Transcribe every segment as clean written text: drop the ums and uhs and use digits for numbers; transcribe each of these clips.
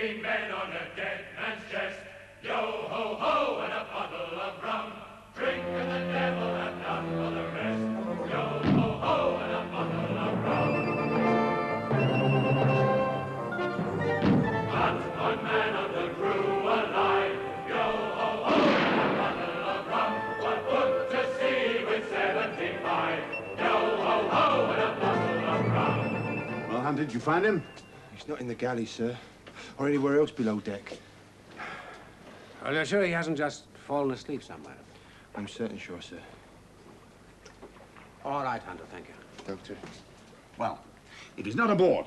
15 men on a dead man's chest. Yo ho ho and a bottle of rum. Drink and the devil have none for the rest. Yo ho ho and a bottle of rum. Not one man of the crew alive. Yo ho ho and a bottle of rum. What put to sea with 75? Yo ho ho and a bottle of rum. Well, Hunter, did you find him? He's not in the galley, sir, or anywhere else below deck. Well, you're sure he hasn't just fallen asleep somewhere? I'm certain sure, sir. All right, Hunter, thank you. Doctor. Well, if he's not aboard,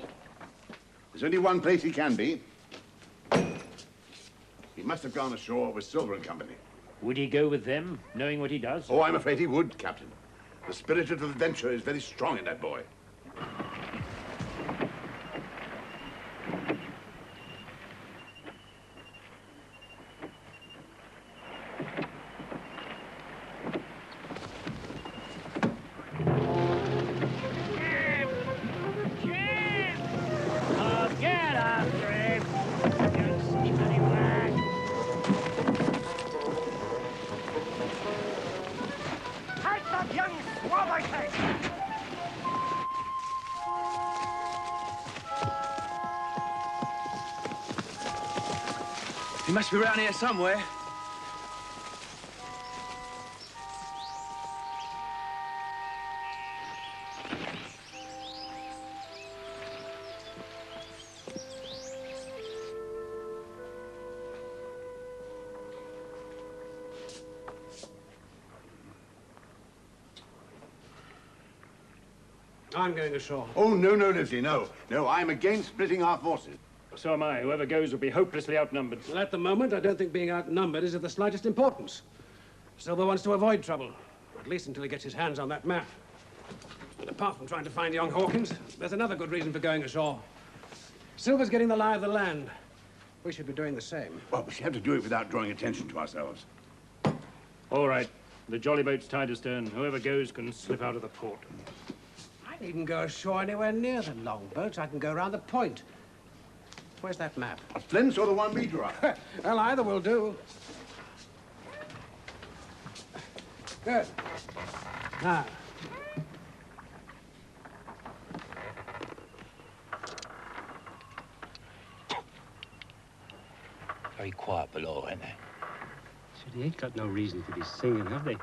there's only one place he can be. He must have gone ashore with Silver and Company. Would he go with them, knowing what he does? Oh, I'm afraid he would, Captain. The spirit of adventure is very strong in that boy. He must be around here somewhere. I'm going ashore. Oh, no, no, Leslie, no. No, I'm against splitting our forces. So am I. Whoever goes will be hopelessly outnumbered. Well, at the moment, I don't think being outnumbered is of the slightest importance. Silver wants to avoid trouble, at least until he gets his hands on that map. And apart from trying to find young Hawkins, there's another good reason for going ashore. Silver's getting the lie of the land. We should be doing the same. Well, we should have to do it without drawing attention to ourselves. All right. The jolly boat's tied astern. Whoever goes can slip out of the port. I needn't go ashore anywhere near the longboats. I can go round the point. Where's that map? Flint's or the one we drew up? Well, either will do. Good. Now. Very quiet below, ain't they? So they ain't got no reason to be singing, have they?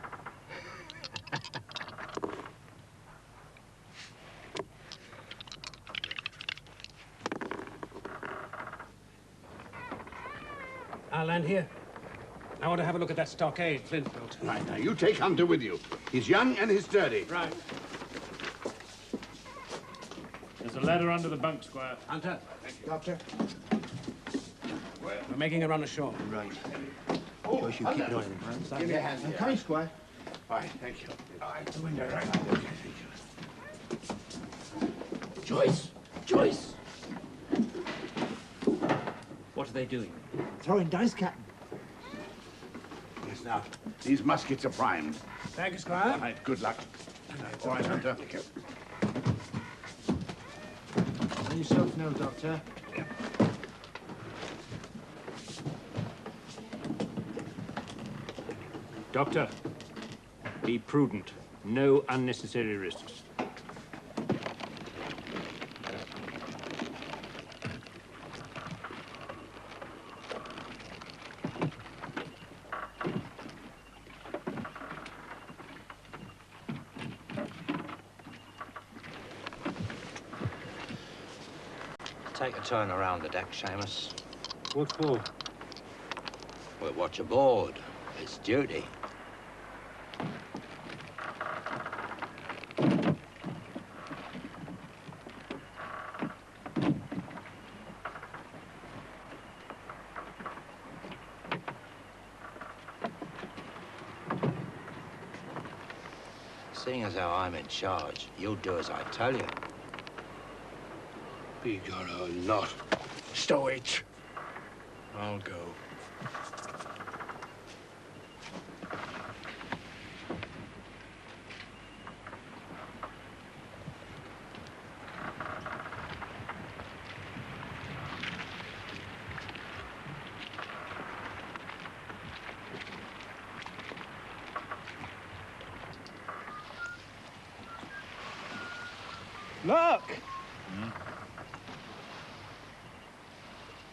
I'll land here. I want to have a look at that stockade Flint built. Right, now, you take Hunter with you. He's young and he's sturdy. Right. There's a ladder under the bunk, Squire. Hunter. Thank you. Doctor. We're making a run ashore. Right. Joyce, you keep an eye on him. Give me a hand. I'm coming, Squire. All right, thank you. All right, the window, right. Okay, thank you. Joyce! Joyce! What are they doing? Throwing dice, Captain. Yes, now, these muskets are primed. Thank you, Squire. All right, good luck. All right, Hunter. Thank you. And yourself now, Doctor. Doctor, be prudent. No unnecessary risks. Take a turn around the deck, Seamus. What for? We'll watch aboard. It's duty. Seeing as how I'm in charge, you'll do as I tell you. Be God, I'll not. Stow it. I'll go. Look!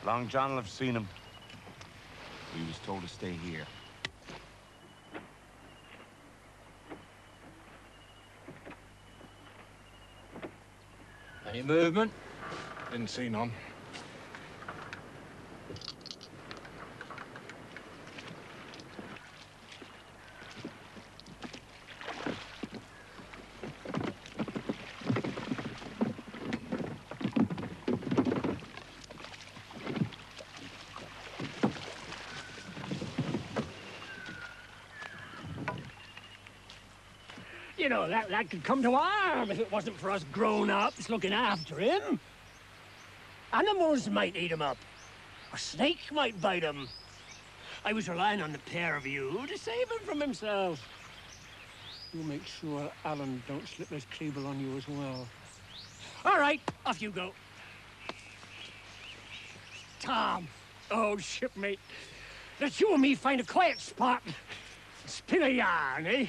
Long John will have seen him. He was told to stay here. Any movement? Didn't see none. You know, that lad could come to harm if it wasn't for us grown-ups looking after him. Animals might eat him up. A snake might bite him. I was relying on the pair of you to save him from himself. You make sure Alan don't slip his cleaver on you as well. All right, off you go. Tom, old shipmate, let you and me find a quiet spot and spin a yarn, eh?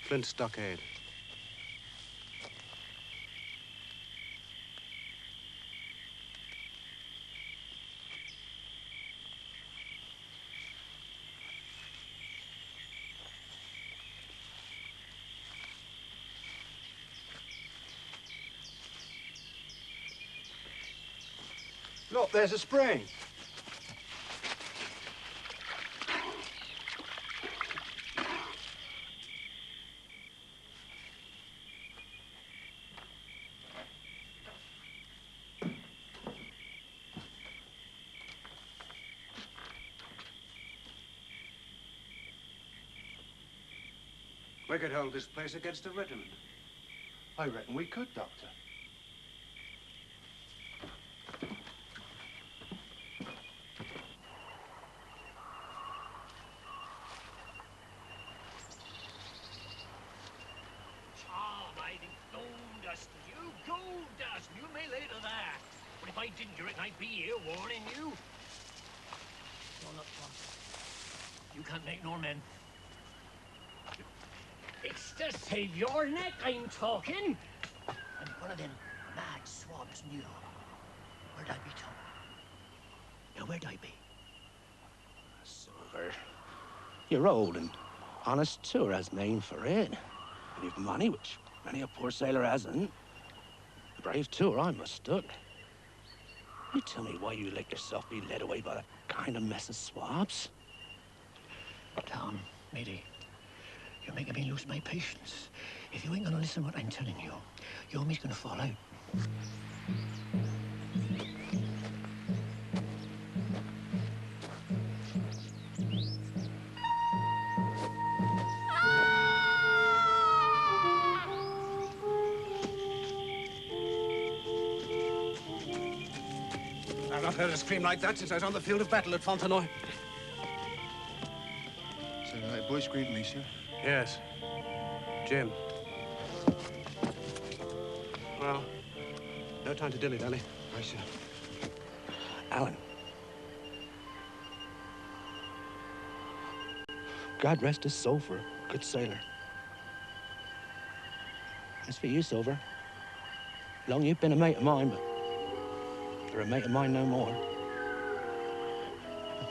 Flint Stockade. Look, there's a spring. We could hold this place against a regiment. I reckon we could, Doctor. Almighty gold dust, you gold dust. You may later that. But if I didn't do it, I'd be here warning you. No, look, Tom. You can't make nor men. It's to save your neck I'm talking. And if one of them mad swabs knew, where'd I be, Tom? Now, where'd I be? Silver, you're old and honest too, has name for it. And you've money, which many a poor sailor hasn't. Brave too, or I mistook. You tell me why you let yourself be led away by that kind of mess of swabs? Tom, matey, you're making me lose my patience. If you ain't gonna listen to what I'm telling you, your me's gonna fall out. I've not heard a scream like that since I was on the field of battle at Fontenoy. So that boy screamed me, sir? Yes. Jim. Well, no time to dilly-dally. Aye, sir. Alan. God rest his soul for a good sailor. As for you, Silver, long you've been a mate of mine, but you're a mate of mine no more.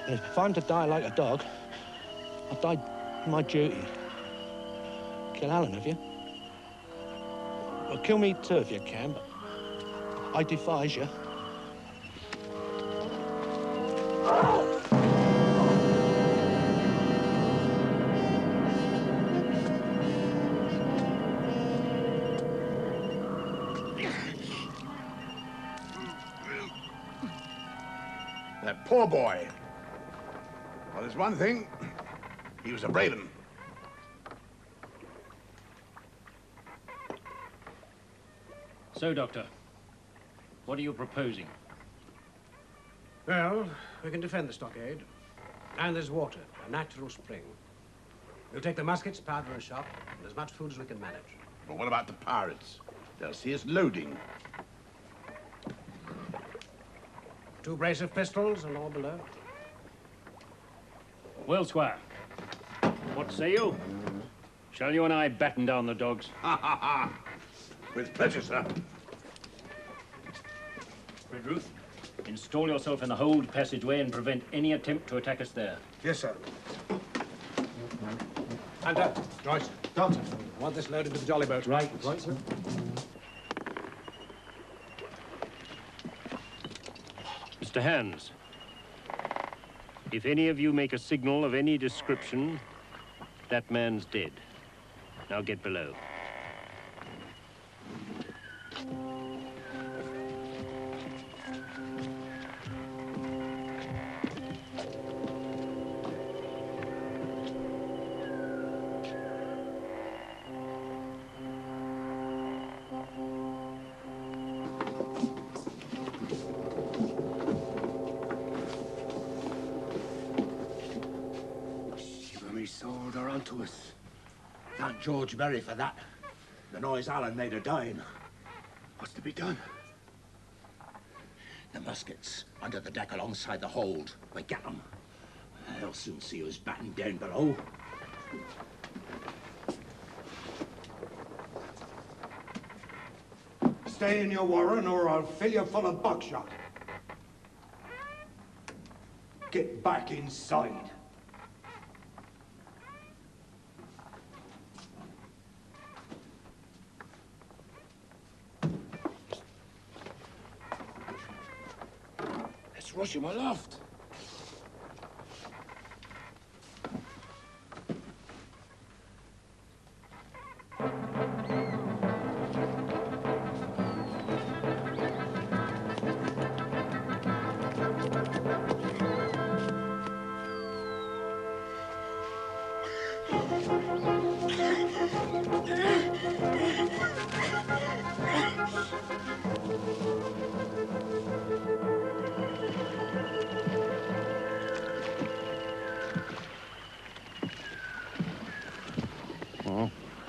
And if I'm to die like a dog, I'll die in my duty. Kill Alan, have you? Well, kill me too if you can, but I defies you. That poor boy. Well, there's one thing. He was a brave un. So, Doctor, what are you proposing? Well, we can defend the stockade. And there's water, a natural spring. We'll take the muskets, powder and shot, and as much food as we can manage. But what about the pirates? They'll see us loading. 2 brace of pistols and all below. Well, Squire, what say you? Shall you and I batten down the dogs? Ha, ha, ha. With pleasure, sir. Redruth, install yourself in the hold passageway and prevent any attempt to attack us there. Yes, sir. Hunter, Joyce, Doctor. I want this load into the jolly boat. Right, sir. Mr. Hands, if any of you make a signal of any description, that man's dead. Now get below. Me sword are onto us. Thank George Berry for that. The noise Alan made of dying. What's to be done? The muskets under the deck alongside the hold. We get them. They'll soon see us battened down below. Stay in your warren or I'll fill you full of buckshot. Get back inside. Let's rush him aloft.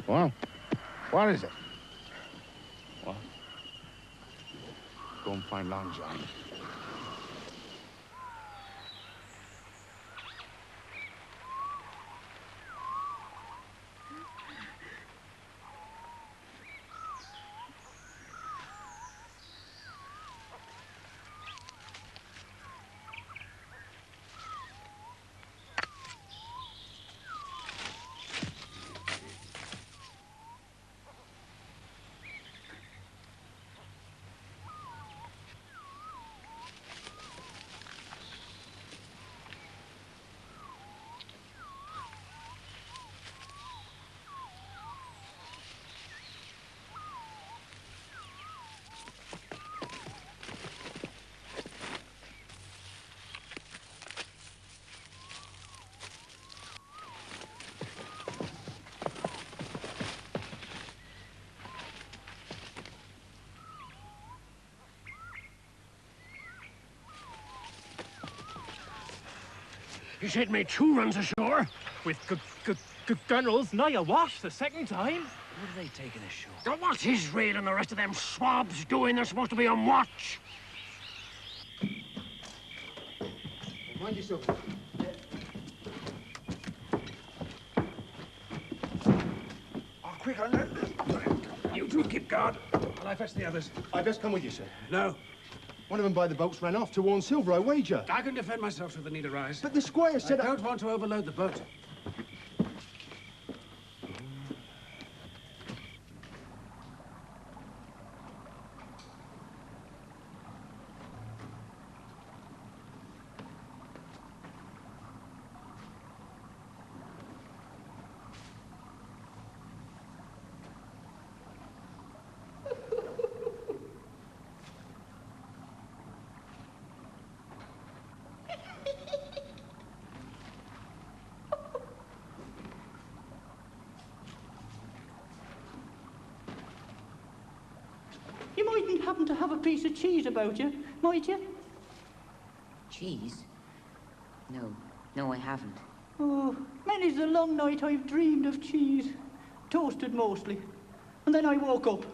Well, what is it? What? Go and find Long John. You said me 2 runs ashore with gunnels, nigh awash the second time. What are they taking ashore? Now, what's Israel and the rest of them swabs doing? They're supposed to be on watch. Mind yourself. Oh, quick, Hunter. You two keep guard while I fetch the others. I'd best come with you, sir. No, One of them by the boats ran off to warn Silver, I wager. I can defend myself should the need arise. But the squire I said don't want to overload the boat. You mightn't happen to have a piece of cheese about you, might you? Cheese? No, I haven't. Oh, many's the long night I've dreamed of cheese. Toasted mostly. And then I woke up.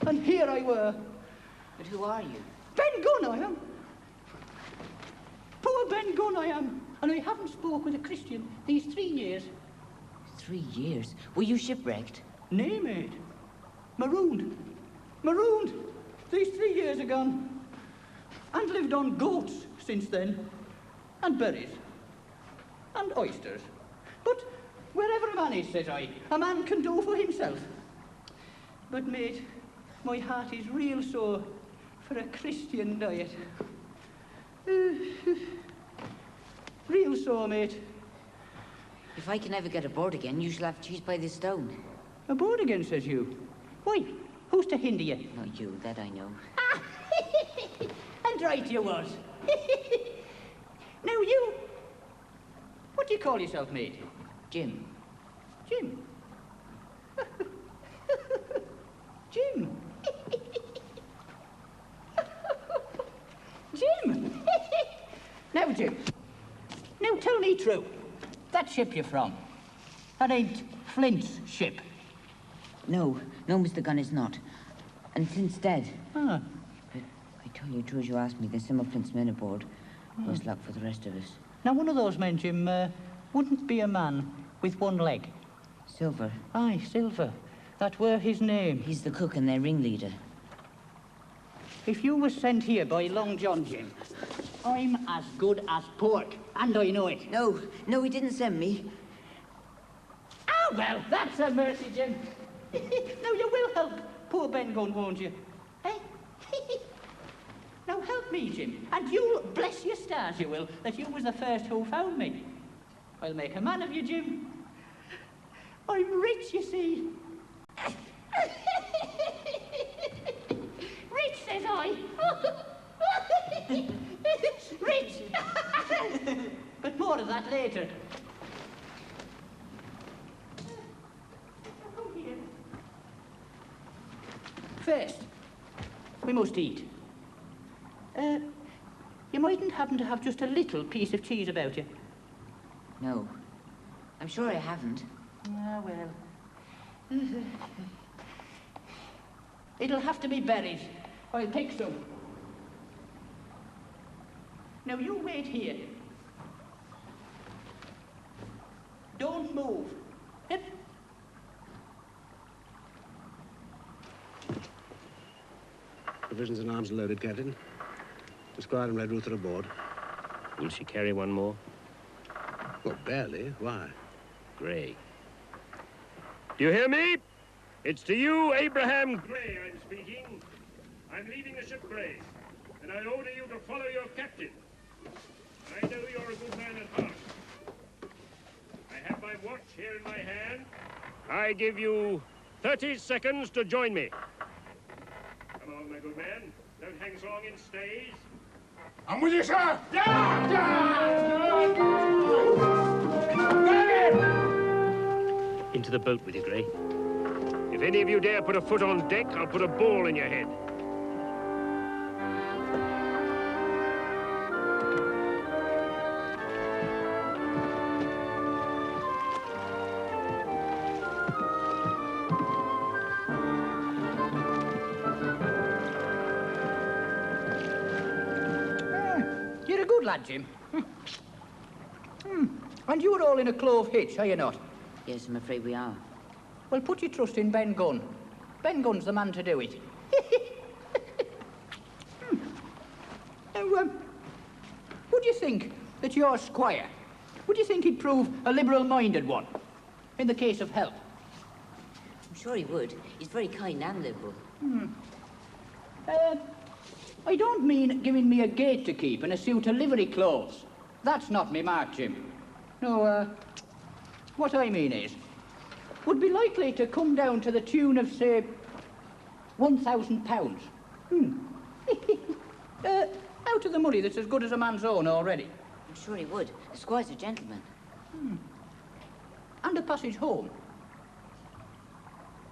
And here I were. But who are you? Ben Gunn I am. Poor Ben Gunn I am. and I haven't spoke with a Christian these 3 years. 3 years? Were you shipwrecked? Nay, mate. Marooned. Marooned. These 3 years are gone. And lived on goats since then. And berries. And oysters. But wherever a man is, says I, a man can do for himself. But, mate, my heart is real sore for a Christian diet. Real sore, mate. If I can ever get aboard again, you shall have cheese by the stone. Aboard again, says you? Why, who's to hinder you? Not you, that I know. And right you was. Now you... What do you call yourself, mate? Jim. Jim? Jim? Jim? Now, Jim, now tell me true. That ship you're from, that ain't Flint's ship. No, Mr. Gunn, it's not. And Flint's dead. Ah. But I tell you true as you asked me, there's some of Flint's men aboard. Worse luck for the rest of us. Now, one of those men, Jim, wouldn't be a man with one leg. Silver. Aye, Silver. That were his name. He's the cook and their ringleader. If you were sent here by Long John, Jim, I'm as good as pork, and I know it. No, he didn't send me. Oh, well, that's a mercy, Jim. Now, you will help poor Ben Gunn, won't you? Eh? Now, help me, Jim, and you'll bless your stars, you will, that you was the first who found me. I'll make a man of you, Jim. I'm rich, you see. Rich, says I. Rich. But more of that later. First, we must eat. You mightn't happen to have just a little piece of cheese about you. No. I'm sure I haven't. Ah, well. It'll have to be berries. I'll pick some. Now, you wait here. Don't move. Hip. Provisions and arms loaded, Captain. The Squire and Red Ruth are aboard. Will she carry one more? Well, barely. Why? Gray. Do you hear me? It's to you, Abraham Gray, I'm speaking. I'm leaving the ship, Gray, and I order you to follow your captain. I know you're a good man at heart. I have my watch here in my hand. I give you 30 seconds to join me. Come on, my good man. Don't hang so long in stays. I'm with you, sir. Into the boat with you, Gray. If any of you dare put a foot on deck, I'll put a ball in your head. You're a good lad, Jim. And you're all in a clove hitch, are you not? Yes, I'm afraid we are. Well, put your trust in Ben Gunn. Ben Gunn's the man to do it. Now, would you think that your squire, would you think he'd prove a liberal-minded one in the case of help? I'm sure he would. He's very kind and liberal. I don't mean giving me a gate to keep and a suit of livery clothes. That's not me mark, Jim. No, what I mean is, would be likely to come down to the tune of, say, £1,000. Out of the money that's as good as a man's own already. I'm sure he would. The squire's a gentleman. And a passage home.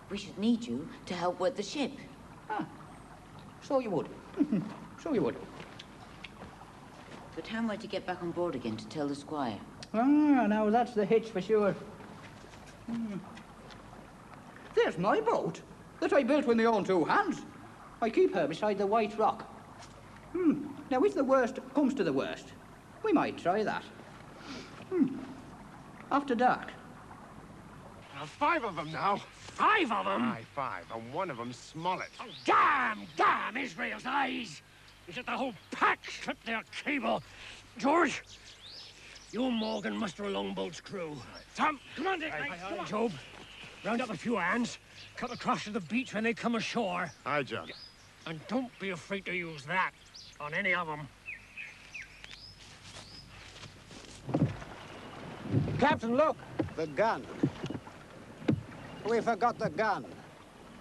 We should need you to help with the ship. Ah, so you would. So you would. But how am I to get back on board again to tell the squire? Ah, now that's the hitch for sure. There's my boat that I built with my own two hands. I keep her beside the White Rock. Now, if the worst comes to the worst, we might try that. After dark. Now, 5 of them now. 5 of them? Aye, 5, and one of them Smollett. Oh, damn Israel's eyes! Is it the whole pack slipped their cable? George, you and Morgan muster a longboat's crew. Tom, come on, Dick. Come on. Job, round up a few hands, cut across to the beach when they come ashore. Aye, John. And don't be afraid to use that on any of them. Captain, look! The gun. We forgot the gun.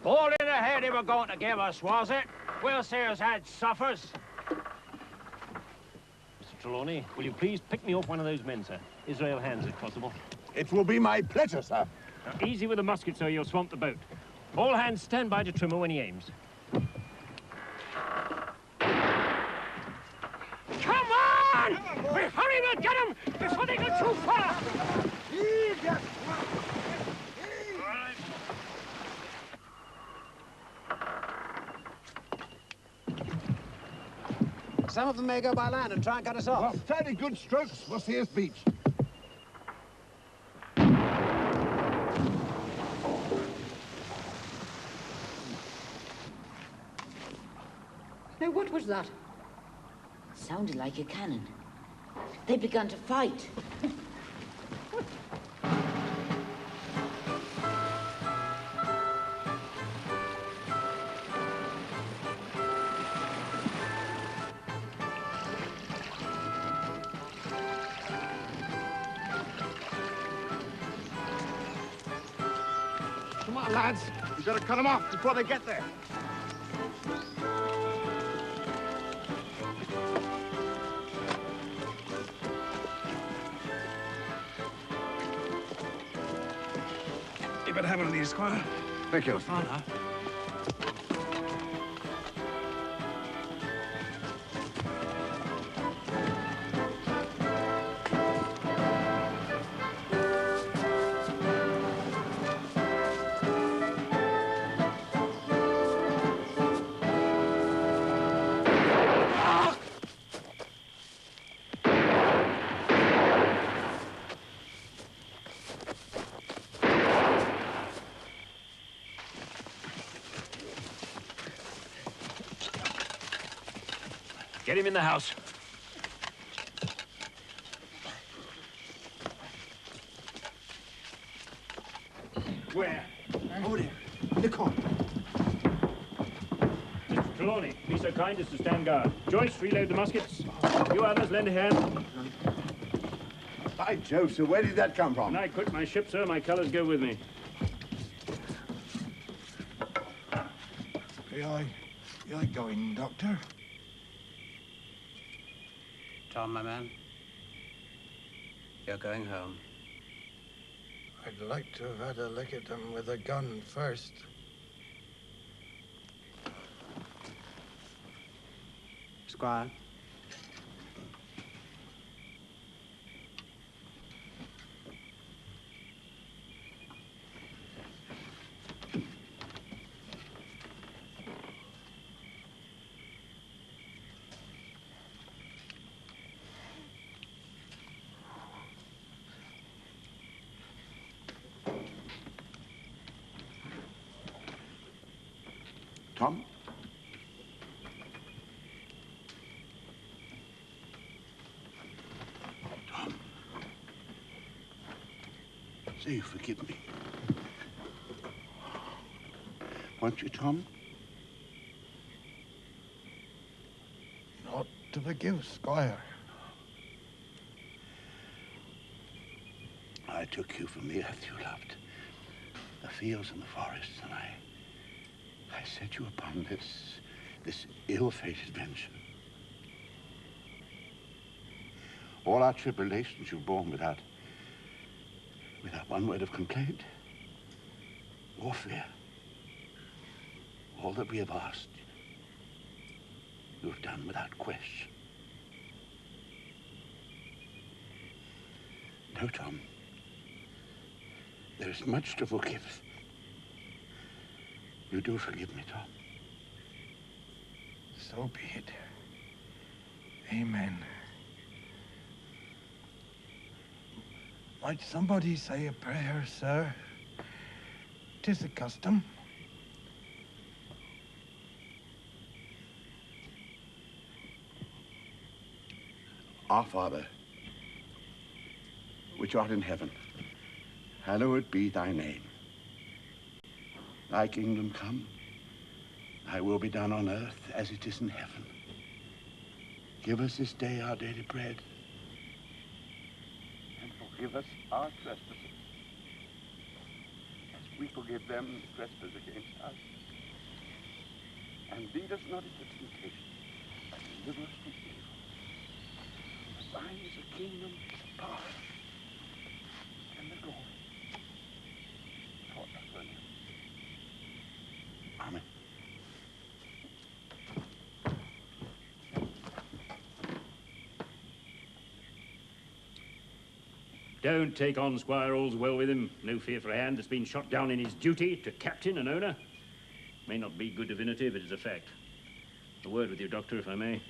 All in the head they were going to give us, was it? We'll see us had suffers. Mr. Trelawney, will you please pick me off one of those men, sir? Israel hands, if possible. It will be my pleasure, sir. Now, easy with the musket, sir. You'll swamp the boat. All hands stand by to trimmer when he aims. Come on! We hurry, we'll get them before they go too far! Some of them may go by land and try and cut us off. Well, fairly good strokes. We'll see his beach. Now, what was that? Sounded like a cannon. They've begun to fight. Come on, lads. We've got to cut them off before they get there. You better have one of these, Squire. Thank you. Fine, huh? Get him in the house. Where? Over there. In the corner. Mr. Trelawney, be so kind as to stand guard. Joyce, reload the muskets. You others, lend a hand. By Jove, sir, where did that come from? When I quit my ship, sir, my colors go with me. You like going, Doctor? Tom, my man, you're going home. I'd like to have had a lick at them with a gun first. Squire. Tom? Tom? Say you forgive me. Won't you, Tom? Not to forgive, Squire. I took you from the earth you loved, the fields and the forests, and I set you upon this ill-fated venture. All our tribulations you've borne without one word of complaint or fear. All that we have asked, you have done without question. No, Tom. There is much to forgive. You do forgive me, Tom. So be it. Amen. Might somebody say a prayer, sir? 'Tis a custom. Our Father, which art in heaven, hallowed be thy name. Thy kingdom come, thy will be done on earth as it is in heaven. Give us this day our daily bread, and forgive us our trespasses, as we forgive them that trespass against us. And lead us not into temptation, but deliver us from evil. For thine is the kingdom, the power, and the glory, forever and ever. Amen. Don't take on, Squire. All's well with him. No fear for a hand that's been shot down in his duty to captain and owner. May not be good divinity, but it's a fact. A word with you, Doctor, if I may.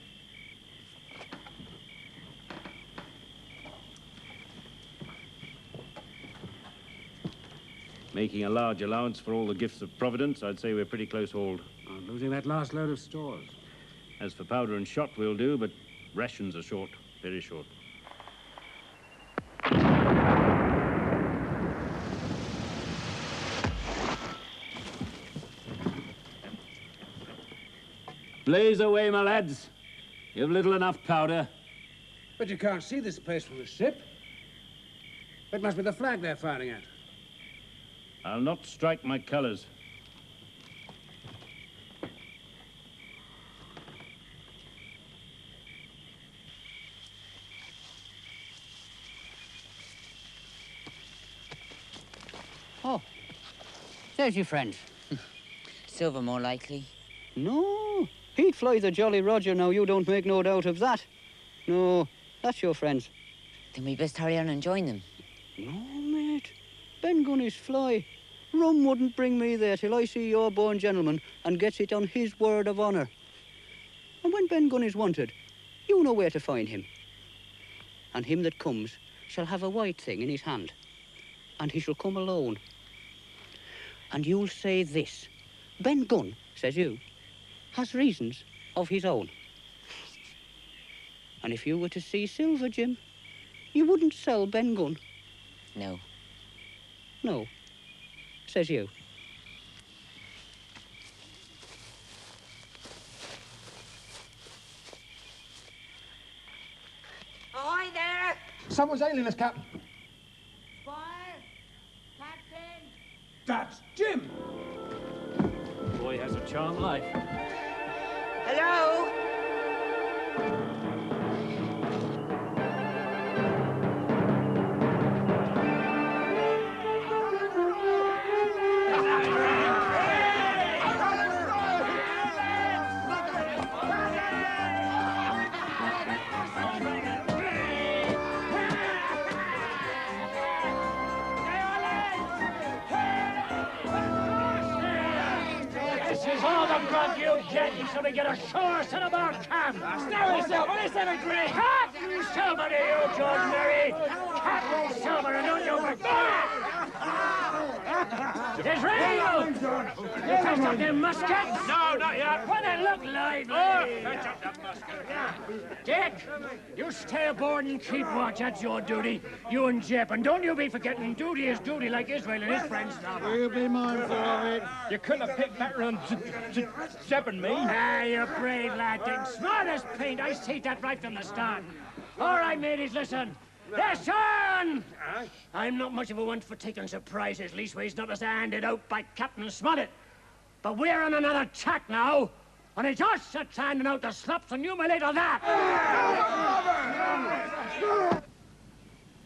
Making a large allowance for all the gifts of Providence, I'd say we're pretty close hauled. I'm losing that last load of stores. As for powder and shot, we'll do, but rations are short, very short. Blaze away, my lads. You've little enough powder. But you can't see this place from the ship. It must be the flag they're firing at. I'll not strike my colors. Oh, there's your friend. Silver, more likely. No, he'd fly the Jolly Roger now, you don't make no doubt of that. No, that's your friends. Then we best hurry on and join them. No, mate. Ben Gunny's fly. Rum wouldn't bring me there till I see your born gentleman and gets it on his word of honour. And when Ben Gunny's wanted, you know where to find him. And him that comes shall have a white thing in his hand, and he shall come alone. And you'll say this: Ben Gunn, says you, has reasons of his own. And if you were to see silver, Jim, you wouldn't sell Ben Gunn. No. No, says you. Ahoy there! Someone's ailing us, Captain. Squire? Captain? That's Jim! Boy has a charmed life. Hello? You get, you should get ashore, son of our camp. Stay yourself, listen to Grey. Captain Silver to you, George Mary. Captain Silver, and don't you forget it. It's real. You fetched up them muskets? No, not yet. Well, they look lively. Oh, fetch up that musket. Dick, you stay aboard and keep watch. That's your duty. You and Jep, and don't you be forgetting duty is duty, like Israel and his friends now. You'll be mindful of it. You couldn't have picked better on Jep and me. Ah, you're brave, lad, Dick. Smart as paint. I see that right from the start. All right, mateys, listen. Listen! I'm not much of a one for taking surprises, leastways not as handed out by Captain Smollett. But we're on another tack now, and it's us that's handing out the slops, and you may later that.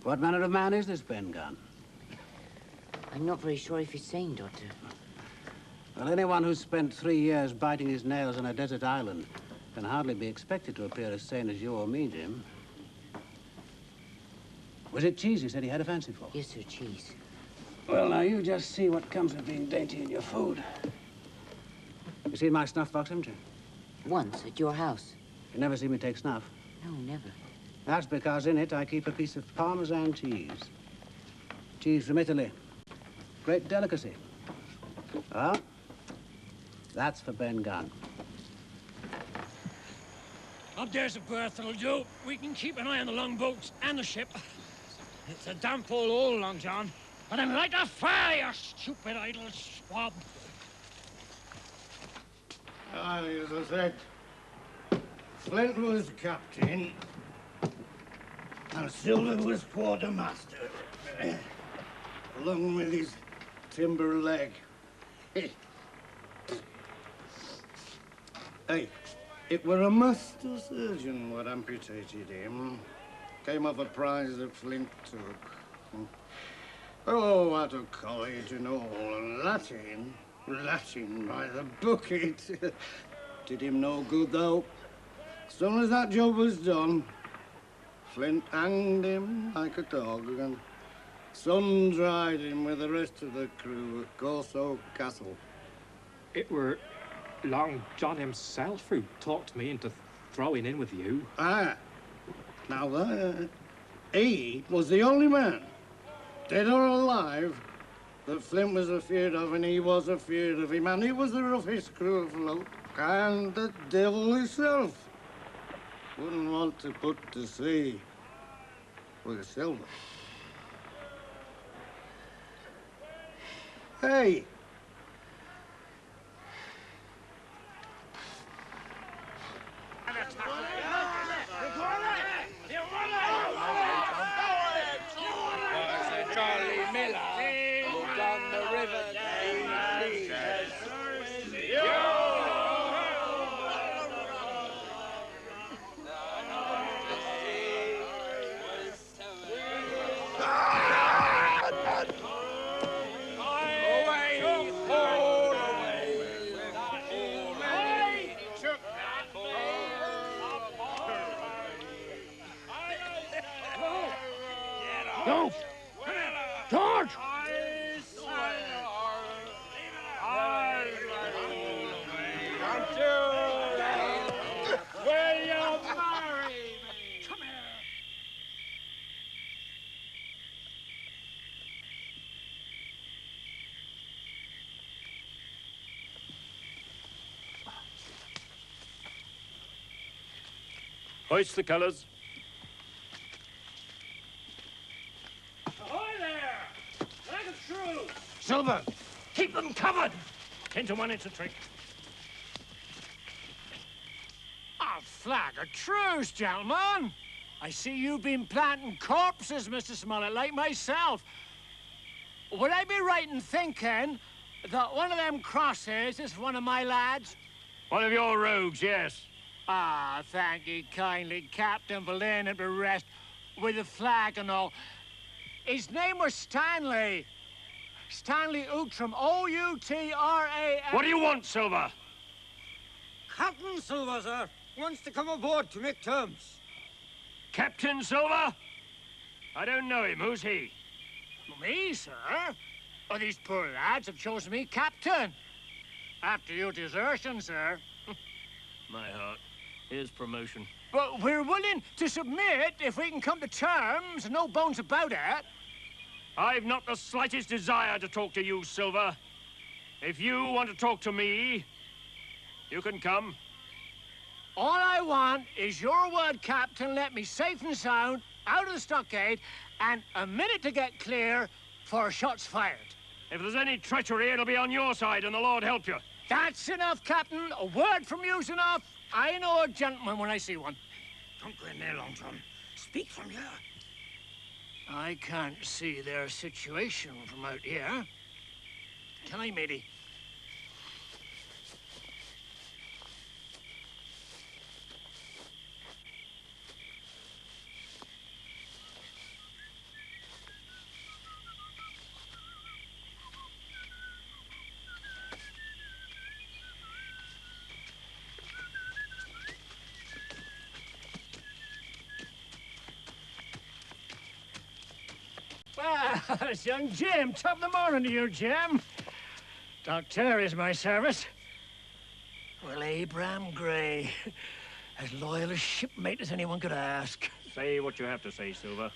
What manner of man is this Ben Gunn? I'm not very sure if he's sane, Doctor. Well, anyone who's spent 3 years biting his nails on a desert island can hardly be expected to appear as sane as you or me, Jim. Was it cheese you said he had a fancy for? Yes, sir, cheese. Well, now, you just see what comes of being dainty in your food. You seen my snuff box, haven't you? Once, at your house. You never see me take snuff? No, never. That's because in it I keep a piece of Parmesan cheese. Cheese from Italy. Great delicacy. Ah, that's for Ben Gunn. Up there's a berth that'll do. We can keep an eye on the longboats and the ship. It's a damp old hole, Long John. And then light a fire, you stupid idle swab. As I said, Flint was captain, and Silver was quartermaster, along with his timber leg. Hey, it were a master surgeon what amputated him. Came off a prize that Flint took. Oh, out of college and all, and Latin by the bucket. Did him no good, though. As soon as that job was done, Flint hanged him like a dog and sun-dried him with the rest of the crew at Corso Castle. It were Long John himself who talked me into throwing in with you. Ah, now that, he was the only man, dead or alive, that Flint was afeard of, and he was afeard of him, and he was the roughest crew afloat, and the devil himself wouldn't want to put to sea with Silver. Hey! Charlie Miller, moved on the river, No! George! Will you marry me? Come here. Hoist the colours. Ahoy there! Like a true! Silver! Keep them covered! 10 to 1, it's a trick. A flag of truce, gentlemen. I see you've been planting corpses, Mr. Smollett, like myself. Would I be right in thinking that one of them crosshairs is one of my lads? One of your rogues, yes. Ah, thank you kindly, Captain, for laying it to rest with the flag and all. His name was Stanley. Stanley Outram, O-U-T-R-A-M. What do you want, Silver? Captain Silver, sir, wants to come aboard to make terms. Captain Silver? I don't know him. Who's he? Me, sir? Oh, these poor lads have chosen me captain. After your desertion, sir. My heart. Here's promotion. But we're willing to submit if we can come to terms, no bones about it. I've not the slightest desire to talk to you, Silver. If you want to talk to me, you can come. All I want is your word, Captain, let me safe and sound out of the stockade and a minute to get clear for shots fired. If there's any treachery, it'll be on your side, and the Lord help you. That's enough, Captain. A word from you's enough. I know a gentleman when I see one. Don't go in there, Long John. Speak from here. I can't see their situation from out here. Can I, matey? Ah, it's young Jim. Top of the morning to you, Jim. Doctor is my service. Well, Abraham Gray. As loyal a shipmate as anyone could ask. Say what you have to say, Silver.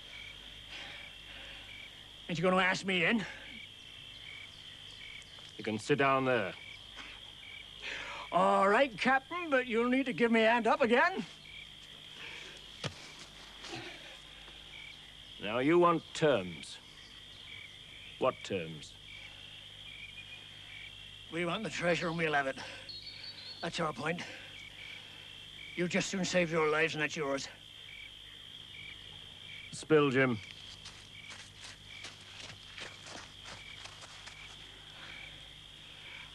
Ain't you going to ask me in? You can sit down there. All right, Captain, but you'll need to give me a hand up again. Now, you want terms. What terms? We want the treasure and we'll have it. That's our point. You just soon saved your lives and that's yours. Spill, Jim.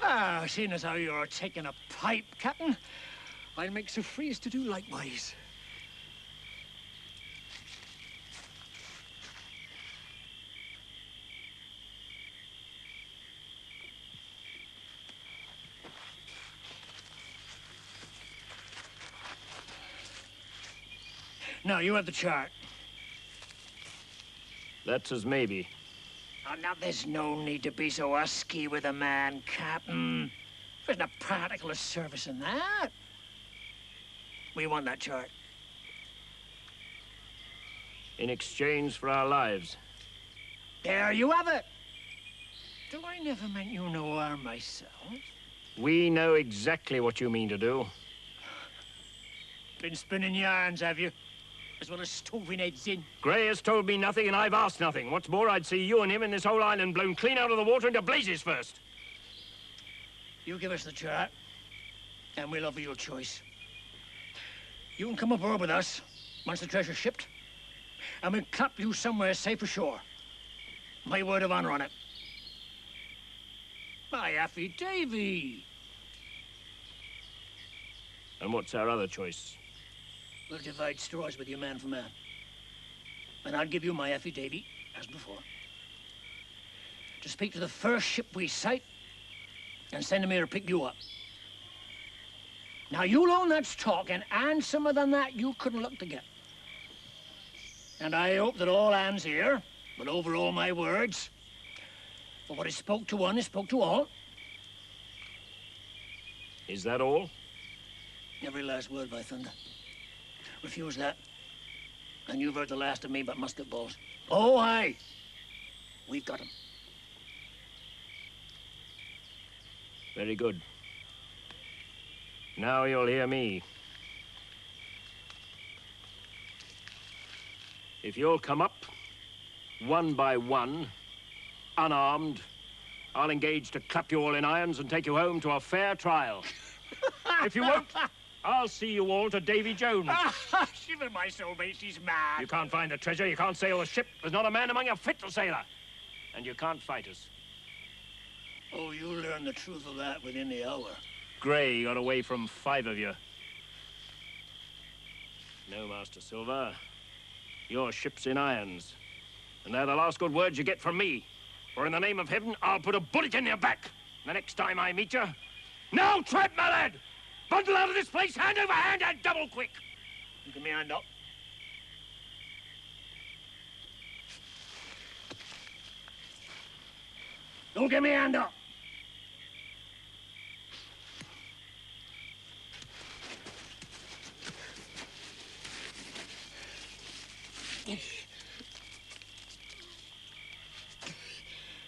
Ah, seeing as how you're taking a pipe, Captain, I'll make so free as to do likewise. Now, you have the chart. That's as maybe. Oh, now, there's no need to be so husky with a man, Captain. There's no particle of service in that. We want that chart. In exchange for our lives. There you have it. Do I never meant you no harm myself? We know exactly what you mean to do. Been spinning yarns, have you? As well as stoving heads in. Gray has told me nothing and I've asked nothing. What's more, I'd see you and him and this whole island blown clean out of the water into blazes first. You give us the chart, and we'll offer you a choice. You can come aboard with us once the treasure's shipped, and we'll clap you somewhere safe ashore. My word of honor on it. My affidavit. And what's our other choice? We'll divide straws with you man for man. And I'll give you my affidavit, as before. To speak to the first ship we sight, and send them here to pick you up. Now, you alone that's talking, and some of them that you couldn't look to get. And I hope that all hands here will overrule my words. For what is spoke to one is spoke to all. Is that all? Every last word, by thunder. Refuse that, and you've heard the last of me but musket balls. Oh, aye. We've got 'em. Very good. Now you'll hear me. If you'll come up, one by one, unarmed, I'll engage to clap you all in irons and take you home to a fair trial. If you won't, I'll see you all to Davy Jones. Shiver my soul, mate, she's mad. You can't find the treasure, you can't sail the ship. There's not a man among you fit to sail her. And you can't fight us. Oh, you'll learn the truth of that within the hour. Gray got away from 5 of you. No, Master Silver. Your ship's in irons. And they're the last good words you get from me. For in the name of heaven, I'll put a bullet in your back the next time I meet you. Now, Trent, my lad! Bundle out of this place, hand over hand, and double quick! You give me a hand up. Don't give me a hand up.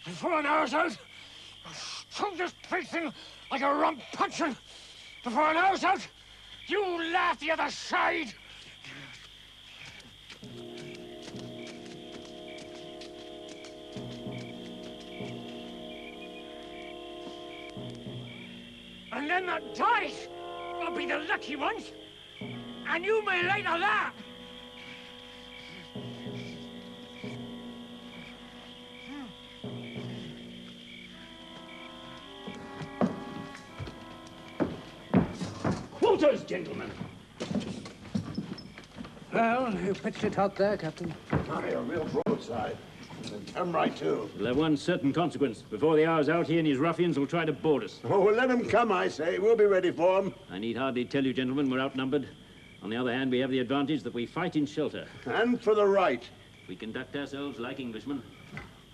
Before an hour's out, I'll this place thing like a rump punching. Before an hour's out, you laugh the other side. And then the dice will be the lucky ones, and you may later laugh. Quarters, gentlemen. Well, you pitched it hot there, Captain. Aye, a real broadside. And come right to. We'll have one certain consequence. Before the hour's out, he and his ruffians will try to board us. Oh, well, let them come, I say. We'll be ready for them. I need hardly tell you, gentlemen, we're outnumbered. On the other hand, we have the advantage that we fight in shelter. And for the right. If we conduct ourselves like Englishmen,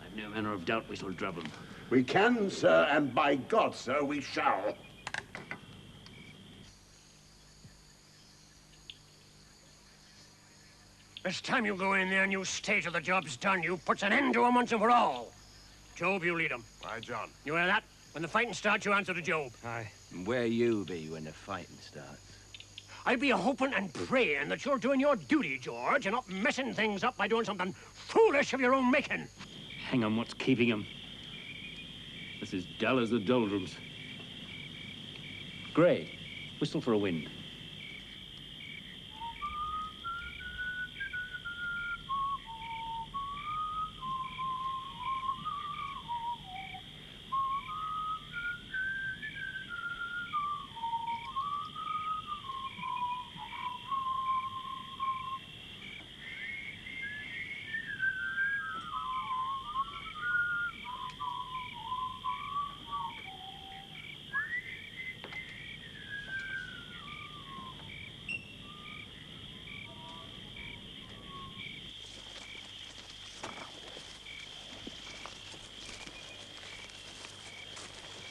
I've no manner of doubt we shall drub them. We can, sir, and by God, sir, we shall. It's time you go in there and you stay till the job's done. You puts an end to 'em once and for all. Job, you lead 'em. Aye, John. You hear that? When the fighting starts, you answer to Job. Aye. And where you be when the fighting starts? I'll be a-hoping and praying that you're doing your duty, George, and not messing things up by doing something foolish of your own making. Hang on, what's keeping him? This is dull as the doldrums. Gray, whistle for a wind.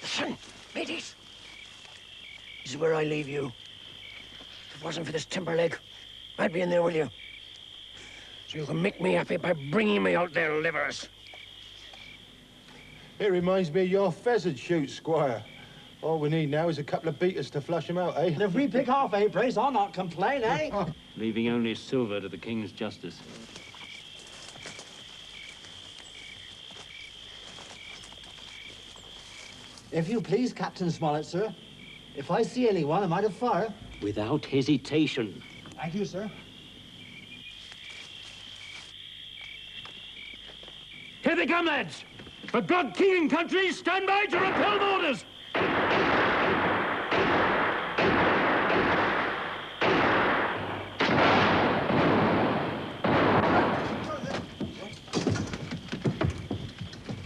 Listen, mateys. This is where I leave you. If it wasn't for this timber leg, I'd be in there with you. So you can make me happy by bringing me out their livers. It reminds me of your pheasant shoot, Squire. All we need now is a couple of beaters to flush them out, eh? And if we pick half a brace, I'll not complain, eh? Leaving only silver to the king's justice. If you please, Captain Smollett, sir. If I see anyone, I might have fire. Without hesitation. Thank you, sir. Here they come, lads! For God, king and country, stand by to repel orders!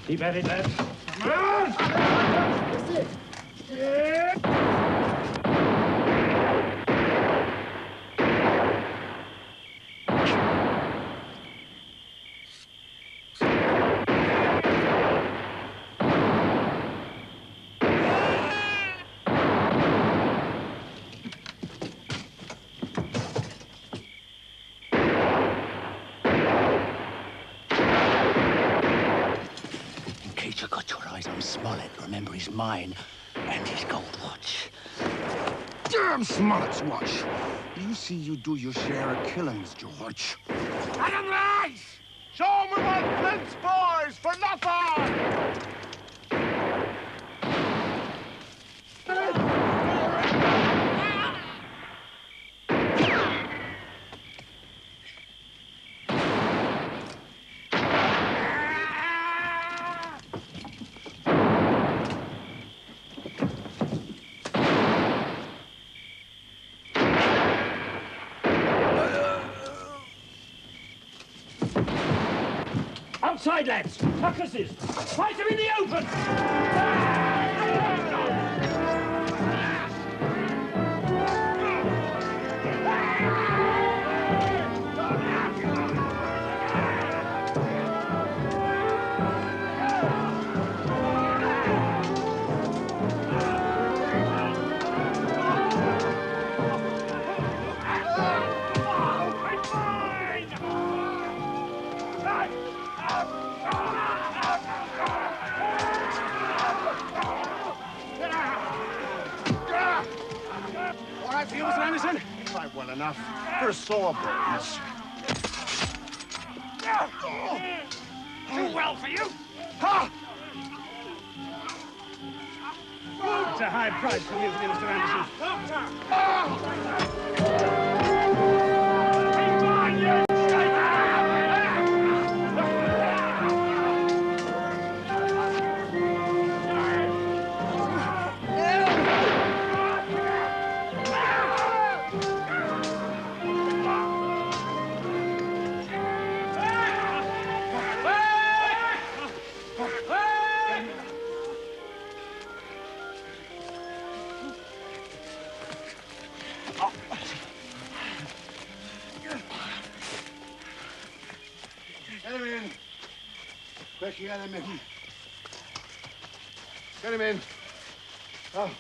Keep at it, lads. Come on! That's it. In case you got your eyes on Smollett, remember he's mine and his gold watch. Damn Smollett's watch. You see you do your share of killings, George. Let 'em rise! Show 'em we want Flint's boys for nothing! Outside, lads! Cutlasses! Fight them in the open! All right for you, Mr. Anderson? Quite well enough for a sore bones. Too well for you. Ha! It's a high price from you, Mr. Anderson. Get him in. Quick, get him in. Get him in. Oh.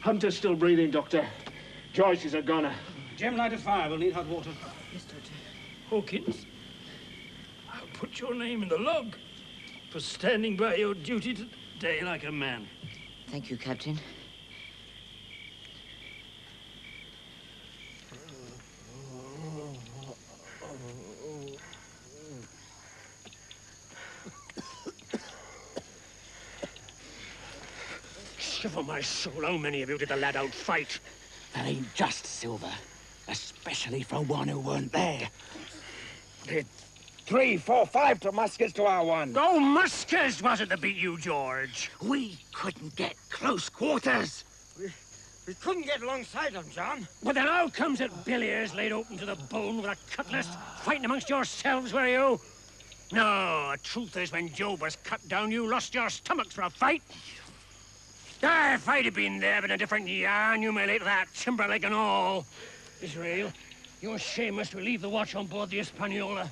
Hunter's still breathing, Doctor. Joyce is a goner. Jim, light a fire. We'll need hot water. Yes, Doctor. Hawkins, I'll put your name in the log for standing by your duty today like a man. Thank you, Captain. Shiver my soul, how many of you did the lad outfight? That ain't just, Silver. Especially for one who weren't there. Did 3, 4, 5 to muskets to our 1. Oh, muskets was it that beat you, George? We couldn't get close quarters. We couldn't get alongside them, John. But then how comes it Billy ears laid open to the bone with a cutlass, fighting amongst yourselves, were you? No, the truth is, when Job was cut down, you lost your stomachs for a fight. Ah, if I'd have been there, been a different yarn, you may lay to that timberleg and all. Israel, your shame must relieve the watch on board the Hispaniola.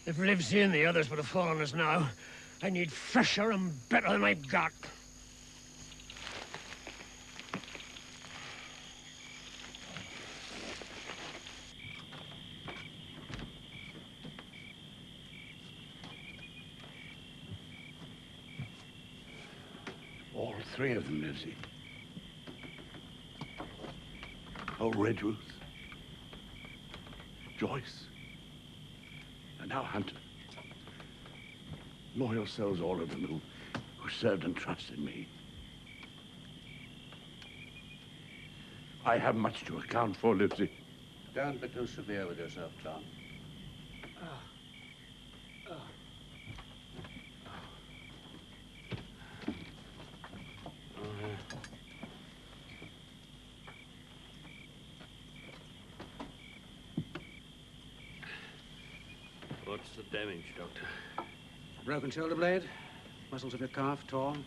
If Liv's in, the others would have fallen us now. I need fresher and better than I've got. All 3 of them, Lizzie. Oh, Redruth, Joyce, and now Hunter. Loyal souls, all of them, who served and trusted me. I have much to account for, Lizzie. Don't be too severe with yourself, John. What's the damage, Doctor? Broken shoulder blade, muscles of your calf torn,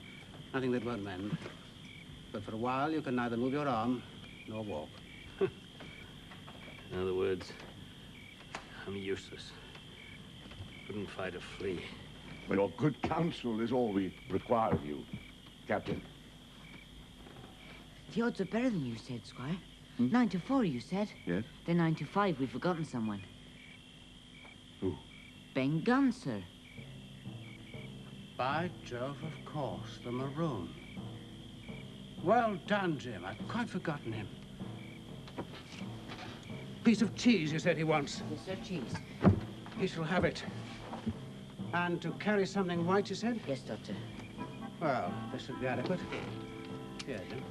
nothing that won't mend. But for a while, you can neither move your arm nor walk. In other words, I'm useless. Couldn't fight a flea. Well, your good counsel is all we require of you, Captain. The odds are better than you said, Squire. 9 to 4, you said. Yes? They're 9 to 5. We've forgotten someone. Who? Ben Gunn, sir. By Jove, of course, the Maroon. Well done, Jim. I'd quite forgotten him. Piece of cheese, you said he wants. Yes, sir, cheese. He shall have it. And to carry something white, you said? Yes, Doctor. Well, this should be adequate. Here, Jim.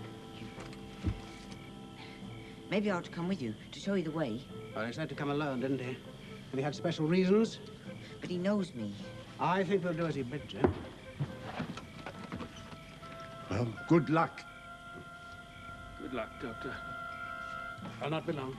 Maybe I ought to come with you to show you the way. Well, he said to come alone, didn't he? And he had special reasons? But he knows me. I think we'll do as he bid, Jim. Well, good luck. Good luck, Doctor. I'll not be long.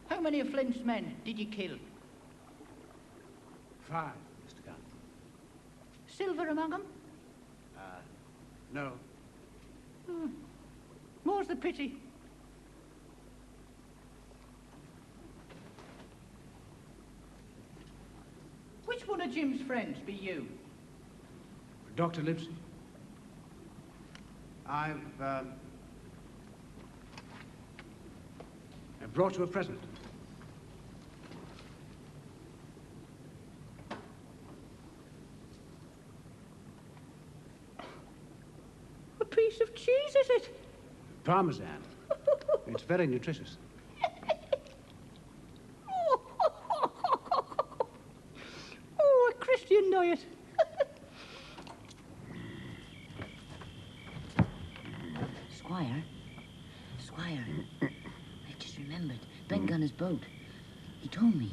How many of Flint's men did you kill? 5, Mr. Gunn. Silver among them? No. More's the pity. Which one of Jim's friends be you? Dr. Livesey. I brought you a present. piece of cheese, is it? Parmesan. It's very nutritious. Oh, a Christian diet. Squire? Squire, I just remembered. Ben Gunner's boat. He told me.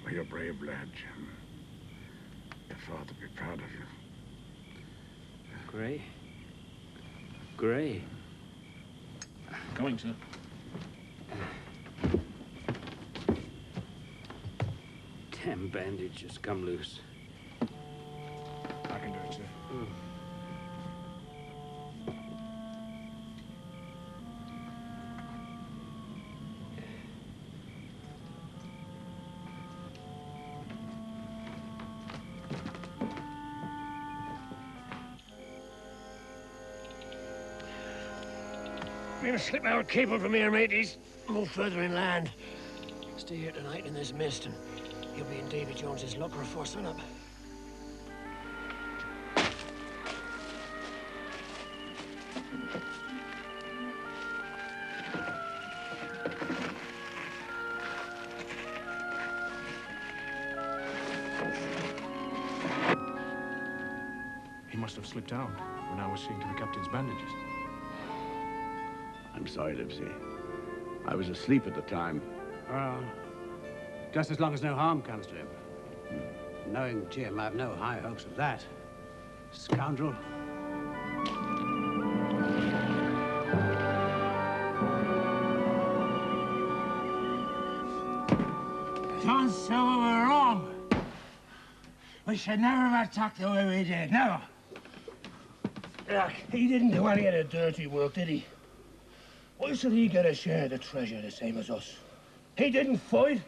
Well, you're a brave lad, Jim. Your father will be proud of you. Gray? Gray? Coming, sir. Damn bandage just come loose. I can do it, sir. We're gonna slip our cable from here, mateys. Move further inland. Stay here tonight in this mist, and you'll be in Davy Jones's locker before sunup. He must have slipped out when I was seeing to the captain's bandages. I'm sorry, Livesey. I was asleep at the time. Just as long as no harm comes to him. Knowing Jim, I have no high hopes of that. Scoundrel. John Silver were wrong. We should never have attacked the way we did. Never. Look, he didn't do any of the dirty work, did he? Why should he get a share of the treasure the same as us? He didn't fight.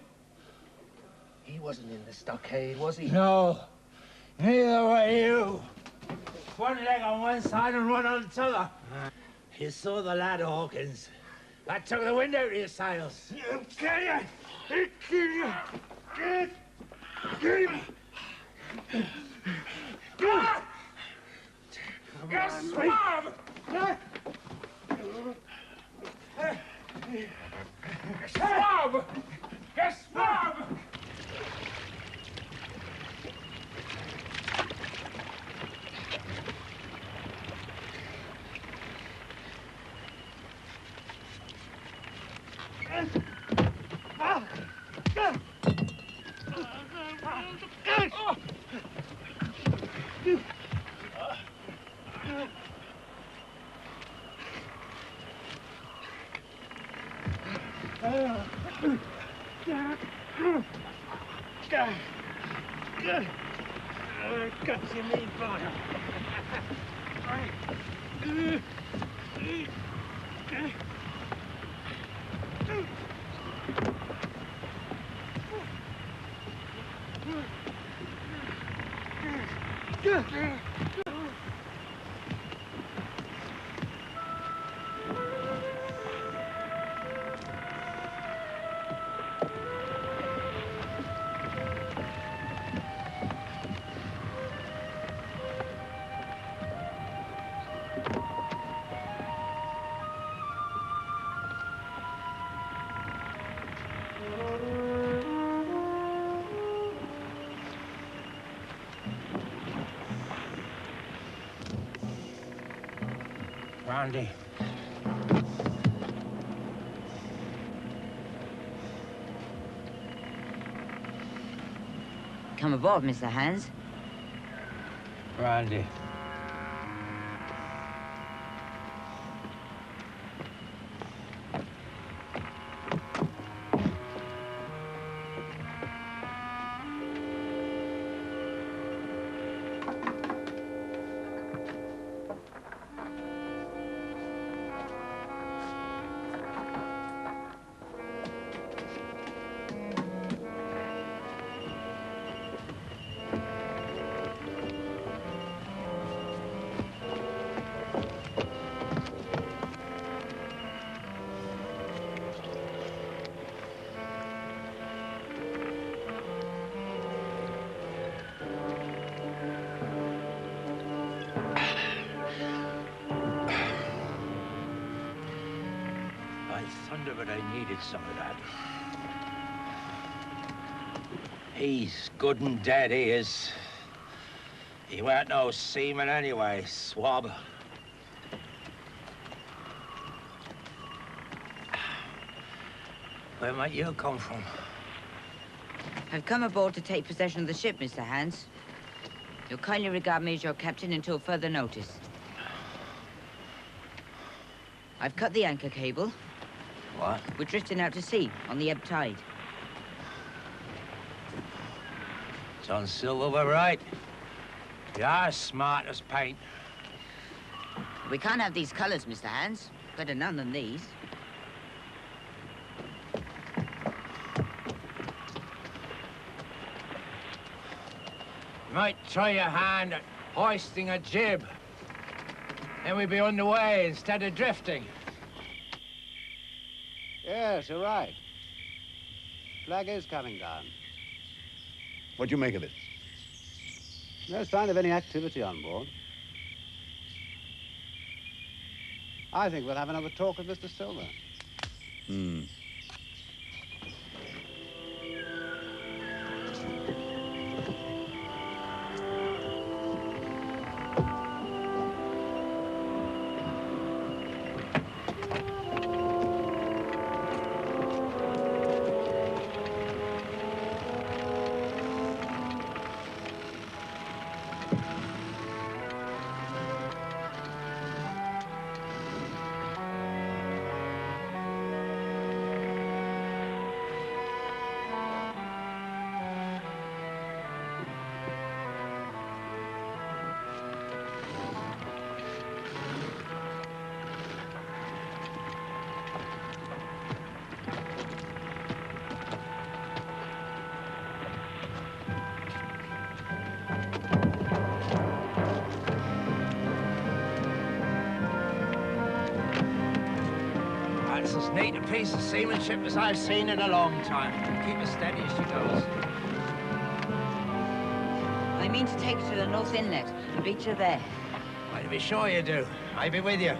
He wasn't in the stockade, was he? No. Neither were you. One leg on one side and one on the other. You saw the lad, Hawkins. That took the wind out of your sails. You kill you! You kill you! Yes, Bob! Bob! Yes, Bob! Got your knee, boy. Randy. Come aboard, Mr. Hans. Randy. wonder but I needed some of that. He's good and dead, he is. He weren't no seaman anyway, swab. Where might you come from? I've come aboard to take possession of the ship, Mr. Hans. You'll kindly regard me as your captain until further notice. I've cut the anchor cable. What? We're drifting out to sea on the ebb tide. John Silver, we're right. You are smart as paint. We can't have these colors, Mr. Hans. Better none than these. You might try your hand at hoisting a jib. Then we'd be underway instead of drifting. Yes, you're right. Flag is coming down. What do you make of it? No sign of any activity on board. I think we'll have another talk with Mr. Silver. Hmm. That's as neat a piece of seamanship as I've seen in a long time. Keep her steady as she goes. I mean to take her to the North Inlet and beach her there. Why, to be sure you do. I'll be with you.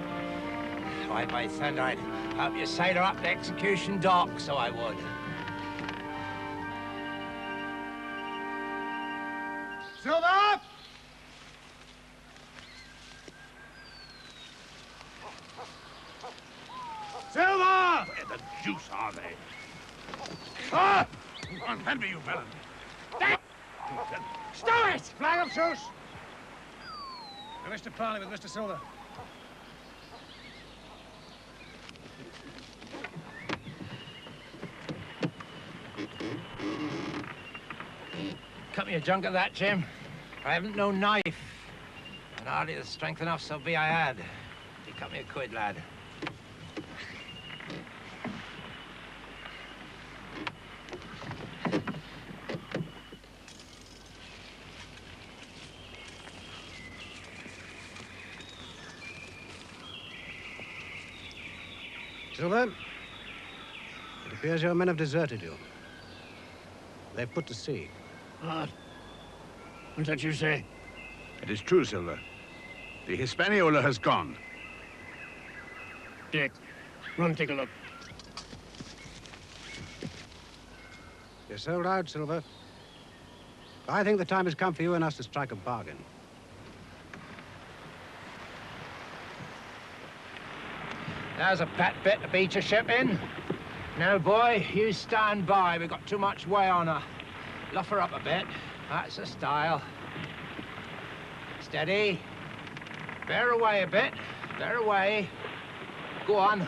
Why, by thunder, I'd help you sail her up to Execution Dock, so I would. Silver! Silver! Where the deuce are they? Ah! Come on, lend me, you fellas. Stow it! Flag of truce! I wish to parley with Mr. Silver. Cut me a junk of that, Jim. I haven't no knife. And hardly the strength enough, so be I had. You cut me a quid, lad. Silver, it appears your men have deserted you. They've put to sea. What? What's that you say? It is true, Silver. The Hispaniola has gone. Dick, run take a look. You're sold out, Silver. I think the time has come for you and us to strike a bargain. There's a pat bit to beat a ship in. No, boy, you stand by. We've got too much way on her. Luff her up a bit. That's the style. Steady. Bear away a bit. Bear away. Go on.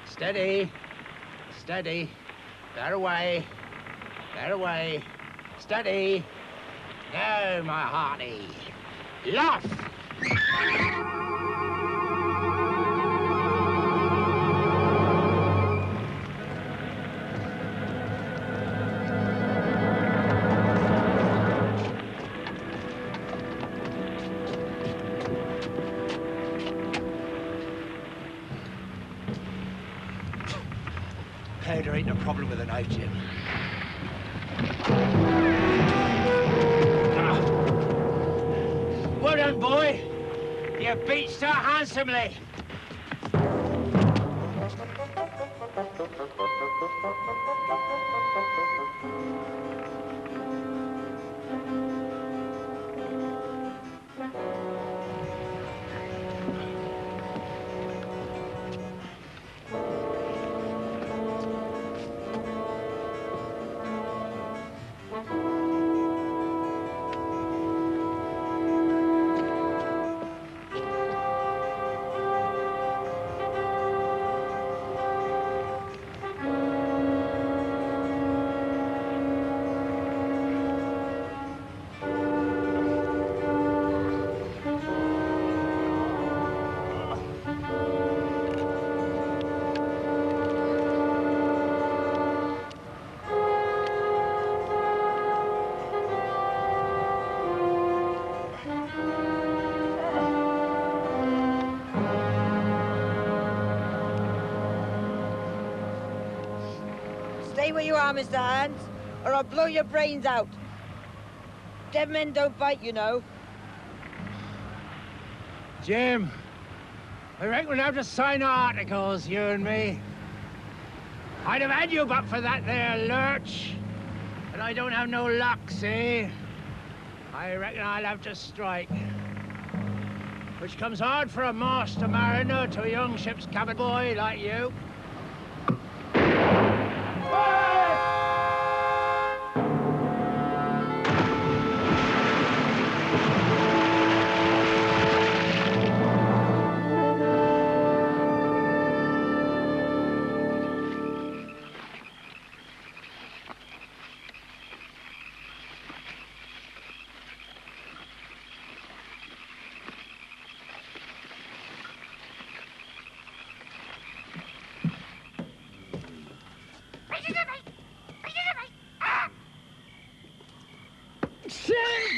Steady. Steady. Bear away. Bear away. Steady. No, my hearty. Luff! Hey, there ain't no problem with a knife, Jim. Well done, boy. You beached her handsomely. Stay where you are, Mr. Hans, or I'll blow your brains out. Dead men don't bite, you know. Jim, I reckon we'll have to sign articles, you and me. I'd have had you but for that there lurch. But I don't have no luck, see? I reckon I'll have to strike. Which comes hard for a master mariner to a young ship's cabin boy like you.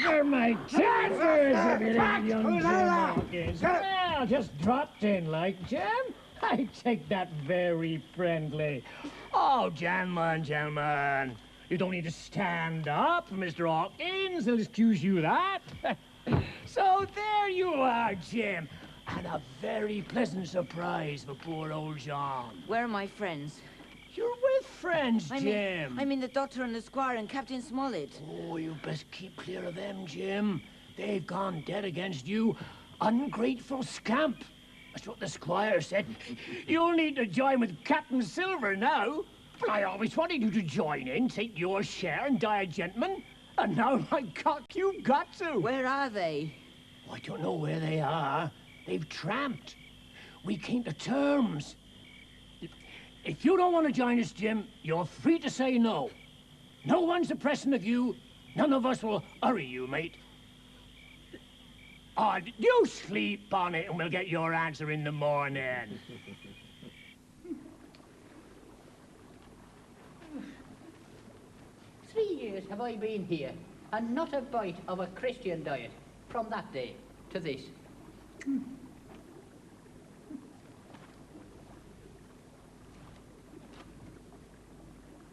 Timber, my timbers, a bit of young Jim Hawkins. Well, just dropped in like Jim. I take that very friendly. Oh, gentlemen, gentlemen. You don't need to stand up, Mr. Hawkins. They'll excuse you that. So there you are, Jim. And a very pleasant surprise for poor old John. Where are my friends? You're with friends, Jim. I mean the doctor and the squire and Captain Smollett. Oh, you best keep clear of them, Jim. They've gone dead against you. Ungrateful scamp. That's what the squire said. You'll need to join with Captain Silver now. Well, I always wanted you to join in, take your share and die a gentleman. And now, my cock, you've got to. Where are they? I don't know where they are. They've tramped. We came to terms. If you don't want to join us, Jim, you're free to say no. No one's the pressing of you. None of us will hurry you, mate. Oh, you sleep on it and we'll get your answer in the morning. 3 years have I been here, and not a bite of a Christian diet from that day to this.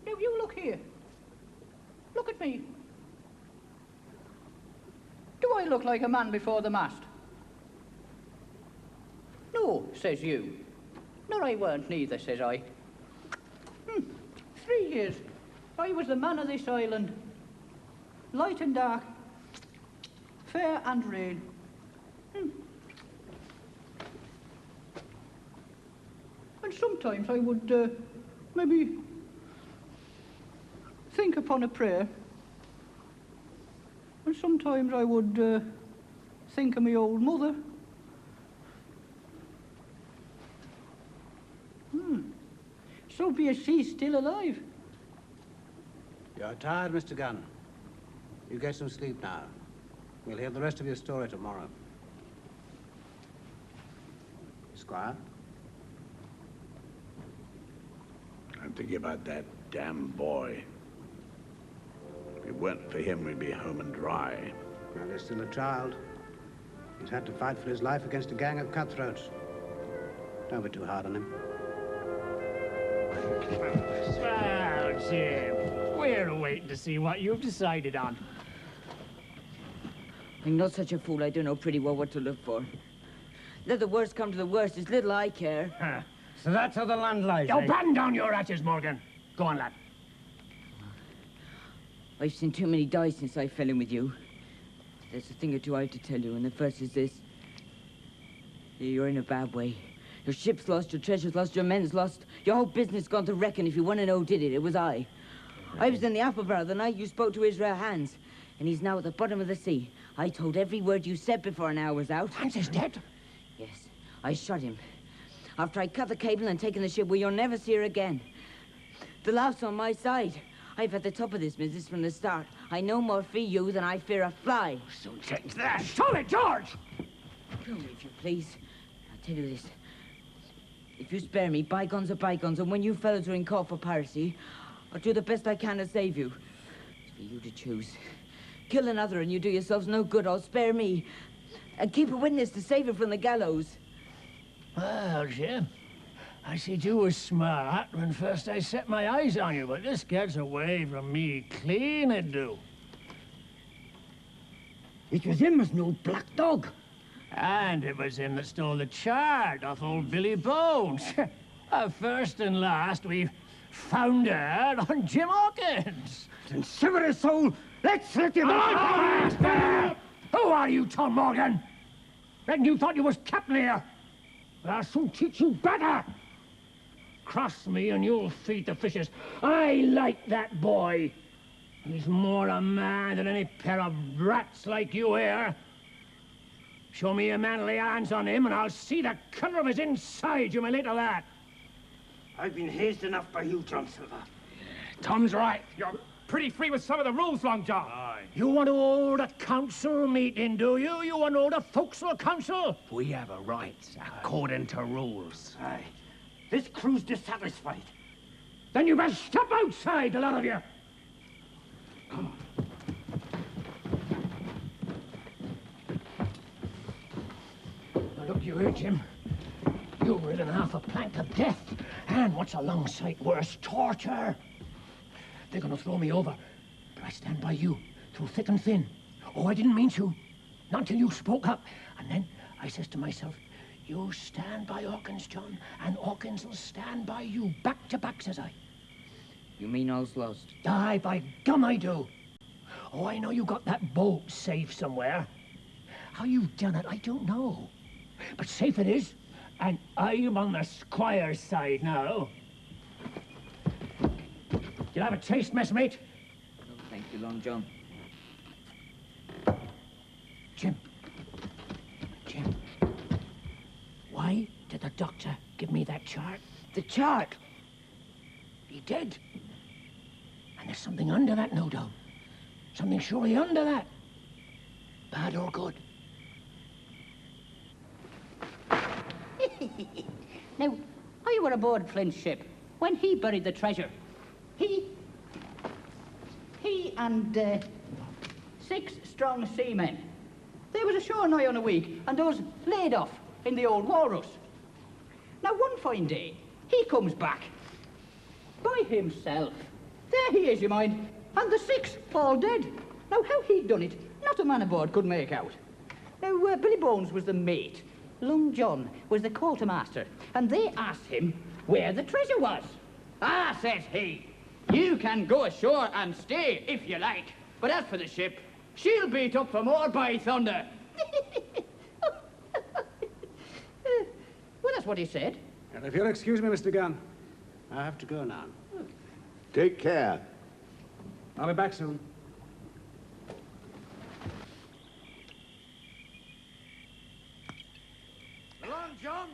Now you look here. Look at me. Do I look like a man before the mast? No, says you. Nor I weren't neither, says I. 3 years. I was the man of this island. Light and dark. Fair and rain. And sometimes I would, maybe think upon a prayer. And sometimes I would think of my old mother. So be as she's still alive. You're tired, Mr. Gunn. You get some sleep now. We'll hear the rest of your story tomorrow. Squire? I'm thinking about that damn boy. If it weren't for him, we'd be home and dry. Well, he's still a child. He's had to fight for his life against a gang of cutthroats. Don't be too hard on him. Well, Jim, we're waiting to see what you've decided on. I'm not such a fool. I don't know pretty well what to look for. Let the worst come to the worst. It's little I care. So that's how the land lies, Yo, eh? batten down your hatches, Morgan. Go on, lad. I've seen too many die since I fell in with you. There's a thing or two I have to tell you, and the first is this. You're in a bad way. Your ship's lost, your treasure's lost, your men's lost. Your whole business gone to wreck, and if you want to know who did it, it was I. I was in the apple barrel the night you spoke to Israel Hans, and he's now at the bottom of the sea. I told every word you said before an hour was out. Hans is dead? Yes, I shot him. After I cut the cable and taken the ship where you'll never see her again. The laugh's on my side. I've at the top of this business from the start. I no more fear you than I fear a fly. So change that. Stop it, George! Kill me if you please. I'll tell you this. If you spare me, bygones are bygones, and when you fellows are in court for piracy, I'll do the best I can to save you. It's for you to choose. Kill another and you do yourselves no good, or spare me. And keep a witness to save her from the gallows. Well, Jim, I said you was smart when first I set my eyes on you, but this gets away from me clean, it do. It was him as no black dog. And it was him that stole the chart off old Billy Bones. First and last, we've found her on Jim Hawkins. Then sever his soul. Let's let him out. Who are you, Tom Morgan? Reckon you thought you was captain here. But I'll soon teach you better. Cross me and you'll feed the fishes. I like that boy. He's more a man than any pair of rats like you here. Show me a man lay hands on him and I'll see the colour of his inside, you may later that. I've been hazed enough by you, John Silver. Tom's right. You're pretty free with some of the rules, Long John. Aye. You want to hold a council meeting, do you? You want to hold a forecastle council? We have a right, according to rules. Aye. This crew's dissatisfied. Then you best step outside, the lot of you. Come on. Now look you here, Jim. You've ridden half a plank of death, and what's a long sight worse, torture. They're gonna throw me over, but I stand by you through thick and thin. Oh, I didn't mean to, not till you spoke up. And then I says to myself, you stand by Hawkins, John, and Hawkins will stand by you, back to back, says I. You mean all's lost? Aye, by gum I do. Oh, I know you got that boat safe somewhere. How you've done it, I don't know. But safe it is, and I'm on the squire's side now. You'll have a taste, messmate? No, thank you, Long John. Jim. Why did the doctor give me that chart? The chart? He did. And there's something under that, no doubt. Something surely under that. Bad or good. Now, I were aboard Flint's ship when he buried the treasure. He and 6 strong seamen. They was ashore nigh on a week, and those laid off in the old walrus. Now, one fine day, he comes back by himself. There he is, you mind, and the 6 all dead. Now, how he'd done it, not a man aboard could make out. Now, Billy Bones was the mate. Long John was the quartermaster, and they asked him where the treasure was. Ah, says he, you can go ashore and stay if you like, but as for the ship, she'll beat up for more by thunder. Well, that's what he said. And if you'll excuse me, Mr. Gunn. I have to go now. Take care. I'll be back soon. Long John,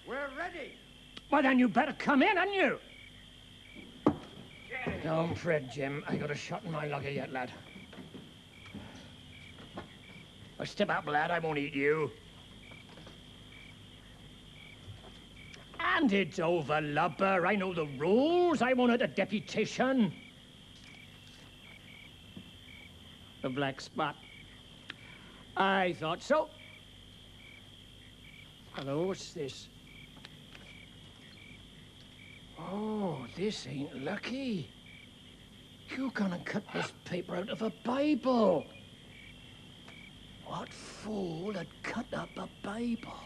we're ready. Well, then you better come in, hadn't you? Don't fret, Jim. I got a shot in my locker yet, lad. Well, step up, lad. I won't eat you. And it's over, lubber. I know the rules. I wanted a deputation. The black spot. I thought so. Hello, what's this? Oh, this ain't lucky. You gonna cut this paper out of a Bible? What fool had cut up a Bible?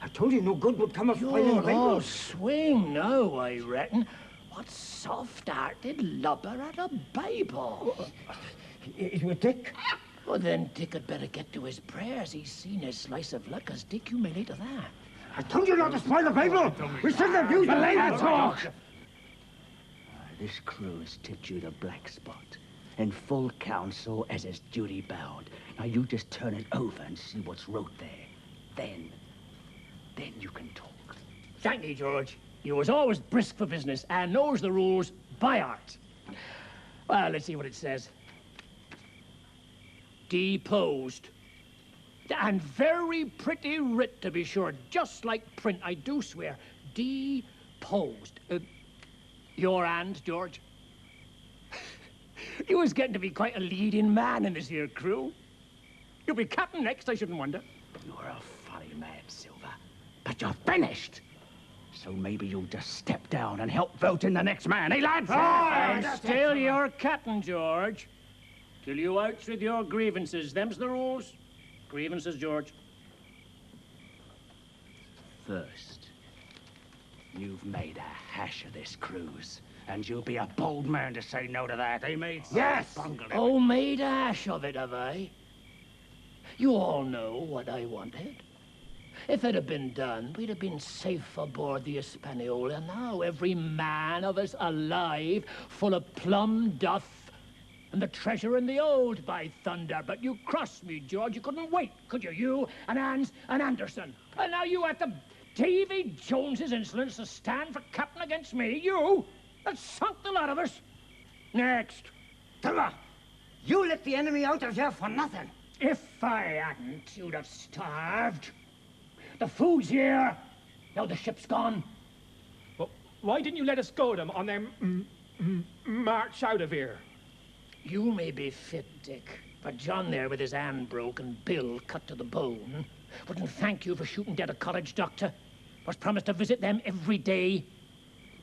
I told you no good would come of finding You'll the all papers. swing now, I reckon. What soft-hearted lubber at a Bible. It was Dick. Well, then Dick had better get to his prayers. He's seen his slice of luck, as Dick, you may need to that. I told you not to spoil the paper. We shouldn't have used the labour talk. This crew has tipped you the black spot. In full council as is duty bound. Now you just turn it over and see what's wrote there. Then you can talk. Thank you, George. You was always brisk for business and knows the rules by heart. Well, let's see what it says. Deposed. And very pretty writ, to be sure. Just like print, I do swear. Deposed. Your hand, George. You was getting to be quite a leading man in this here crew. You'll be captain next, I shouldn't wonder. You're a funny man, Silver. But you're finished. So maybe you'll just step down and help vote in the next man, eh, lads? And still you're captain, George. Till you outs with your grievances. Them's the rules. Grievances, George. First, you've made a hash of this cruise. And you'll be a bold man to say no to that, eh, mates? Yes! Bungled it. Oh, made a hash of it, have I? You all know what I wanted. If it had been done, we'd have been safe aboard the Hispaniola now, every man of us alive, full of plum duff, and the treasure in the hold, by thunder. But you crossed me, George. You couldn't wait, could you? You and Hans and Anderson. And now you had the Davy Jones's insolence to stand for captain against me. You! That sunk the lot of us. Next. Silver, you let the enemy out of here for nothing. If I hadn't, you'd have starved. The food's here. Now the ship's gone. Well, why didn't you let us go them on them march out of here? You may be fit, Dick, but John there with his hand broke and Bill cut to the bone wouldn't thank you for shooting dead a college doctor. Was promised to visit them every day.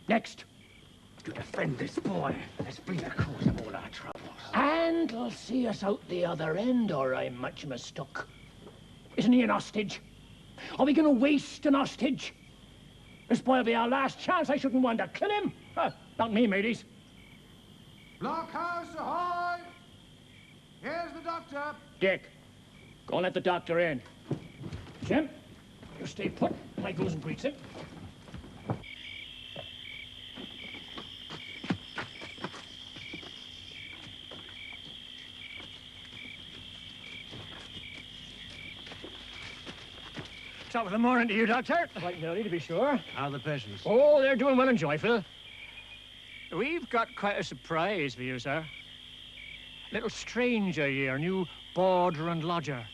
Next. To defend this boy has been the cause of all our troubles. And he'll see us out the other end, or I'm much mistook. Isn't he an hostage? Are we going to waste an hostage? This boy'll be our last chance, I shouldn't wonder. Kill him? Not me, mateys. Blockhouse ahoy! Here's the doctor. Dick, go and let the doctor in. Jim, you stay put. Mike goes and greets him. Top of the morning to you, Doctor. Quite early, to be sure. How are the patients? Oh, they're doing well and joyful. We've got quite a surprise for you, sir. Little stranger here, new boarder and lodger.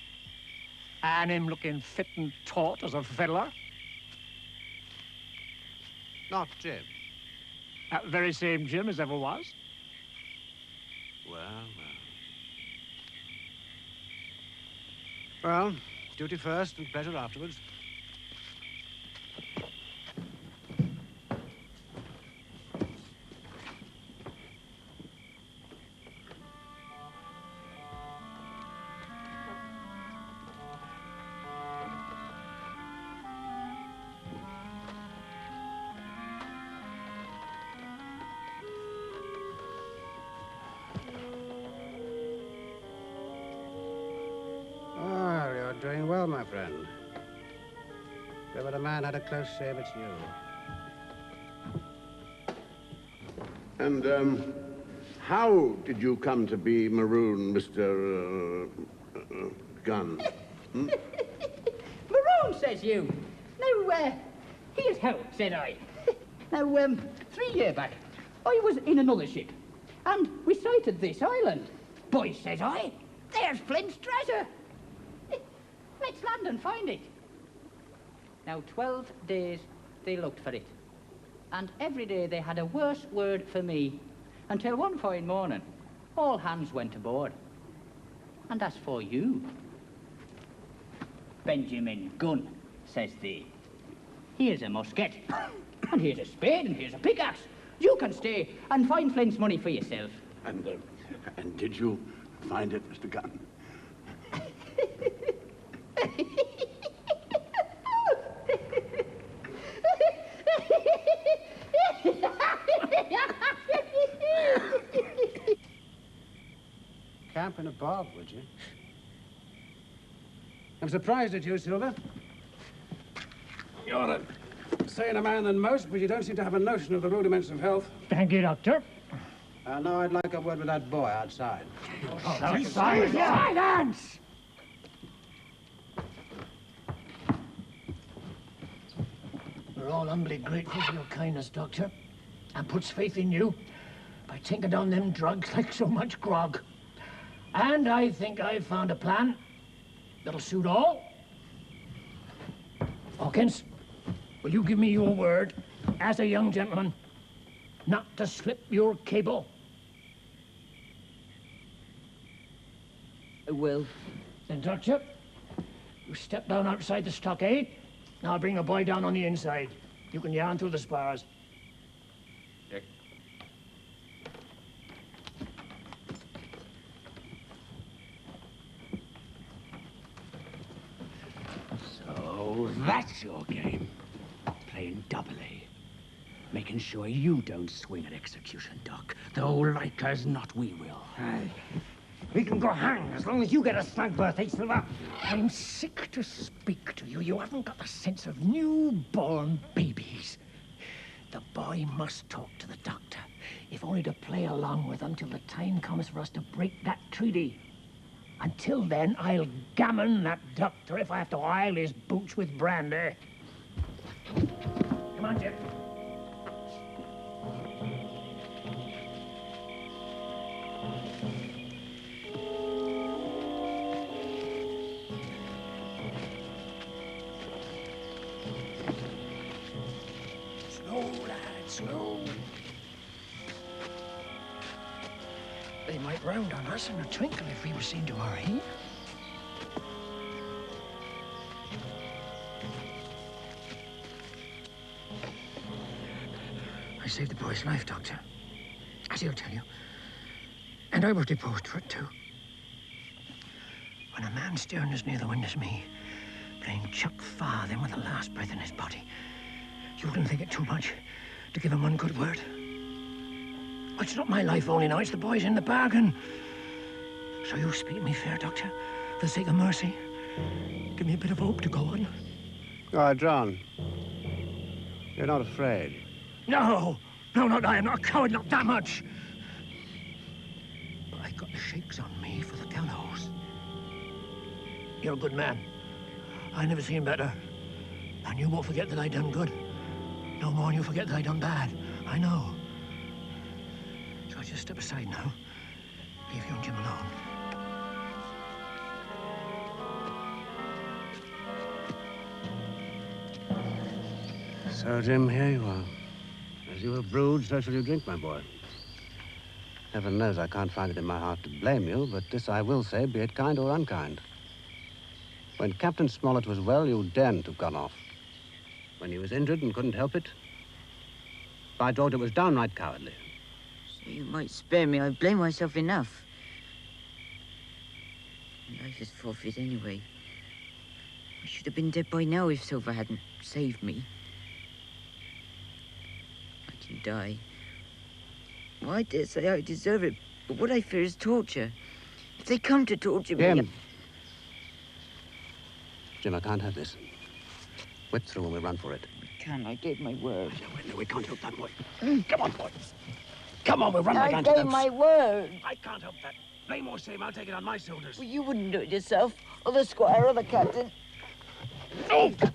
And him looking fit and taut as a fiddler. Not Jim. That very same Jim as ever was. Well. Well, duty first and pleasure afterwards. Doing well, my friend. If ever a man had a close shave, it's you. And, how did you come to be marooned, Mr. Gunn? Hmm? Maroon, says you. Now, here's how, said I. Now, 3 years back, I was in another ship, and we sighted this island. Boys, says I, there's Flint's treasure. Let's land and find it. Now, 12 days they looked for it. And every day they had a worse word for me. Until one fine morning, all hands went aboard. And as for you, Benjamin Gunn, says they, here's a musket, and here's a spade, and here's a pickaxe. You can stay and find Flint's money for yourself. And did you find it, Mr. Gunn? camp in a bob, would you? I'm surprised at you, Silver. You're a saner man than most, but you don't seem to have a notion of the rudiments of health. Thank you, Doctor. Now I'd like a word with that boy outside. Silence! We're all humbly grateful for your kindness, Doctor, and puts faith in you by taking down them drugs like so much grog. And I think I've found a plan that'll suit all. Hawkins, will you give me your word, as a young gentleman, not to slip your cable? I will. Then, Doctor, you step down outside the stockade, and I'll bring the boy down on the inside. You can yarn through the spars. So that's your game. Playing double A. Making sure you don't swing at execution, Doc. Though like as not, we will. We can go hang as long as you get a snug berth, eh, Silver? I'm sick to speak to you. You haven't got the sense of newborn babies. The boy must talk to the doctor, if only to play along with him till the time comes for us to break that treaty. Until then, I'll gammon that doctor if I have to oil his boots with brandy. Come on, Jim. Slow, lad, slow. They might round on us in a twinkle if we were seen to hurry. I saved the boy's life, Doctor, as he'll tell you. And I was deposed for it, too. When a man steering as near the wind as me, playing chuck farthing with the last breath in his body, you wouldn't think it too much to give him one good word. It's not my life only now, it's the boy's in the bargain. So you speak me fair, Doctor, for the sake of mercy. Give me a bit of hope to go on. Oh, John, you're not afraid. No, not I. I'm not a coward, not that much. But I've got the shakes on me for the gallows. You're a good man. I never seen better. And you won't forget that I done good. No more than you forget that I done bad. I know. So I just step aside now. Leave you and Jim alone. So, Jim, here you are. As you have brewed, so shall you drink, my boy. Heaven knows I can't find it in my heart to blame you, but this I will say, be it kind or unkind. When Captain Smollett was well, you daren't have gone off. When he was injured and couldn't help it, by George, it was downright cowardly. So you might spare me. I blame myself enough. Life is forfeit anyway. I should have been dead by now if Silver hadn't saved me. I can die. Well, I dare say I deserve it, but what I fear is torture. If they come to torture me... Jim! Jim, I can't have this. Whip through and we run for it. I can't. I gave my word. No, we can't help that, boy. Come on, boy. Come on, we'll run I like antelopes. gave my word. I can't help that. Blame or shame, I'll take it on my shoulders. Well, you wouldn't do it yourself, or the squire, or the captain. Oh! But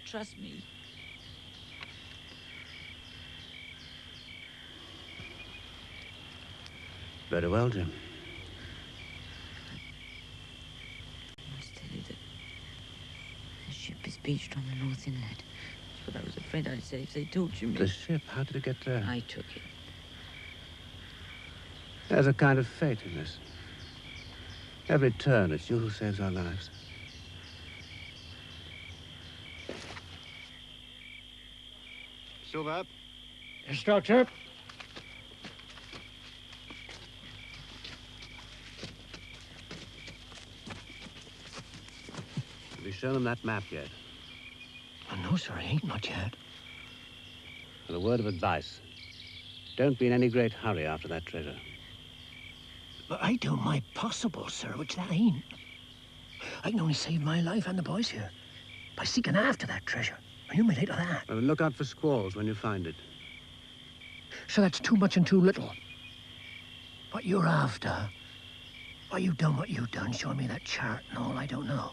trust me. Very well, Jim. I must tell you that the ship is beached on the North Inlet. That's what I was afraid I'd say if they tortured me. The ship, how did it get there? I took it. There's a kind of fate in this. Every turn, it's you who saves our lives. Silver. Yes, Doctor. Have you shown them that map yet? Oh, no, sir, I ain't, not yet. And a word of advice. Don't be in any great hurry after that treasure. But I do my possible, sir, which that ain't. I can only save my life and the boys here by seeking after that treasure. And you may later that. Well, look out for squalls when you find it. So that's too much and too little. What you're after, why you done what you done, showing me that chart and all, I don't know.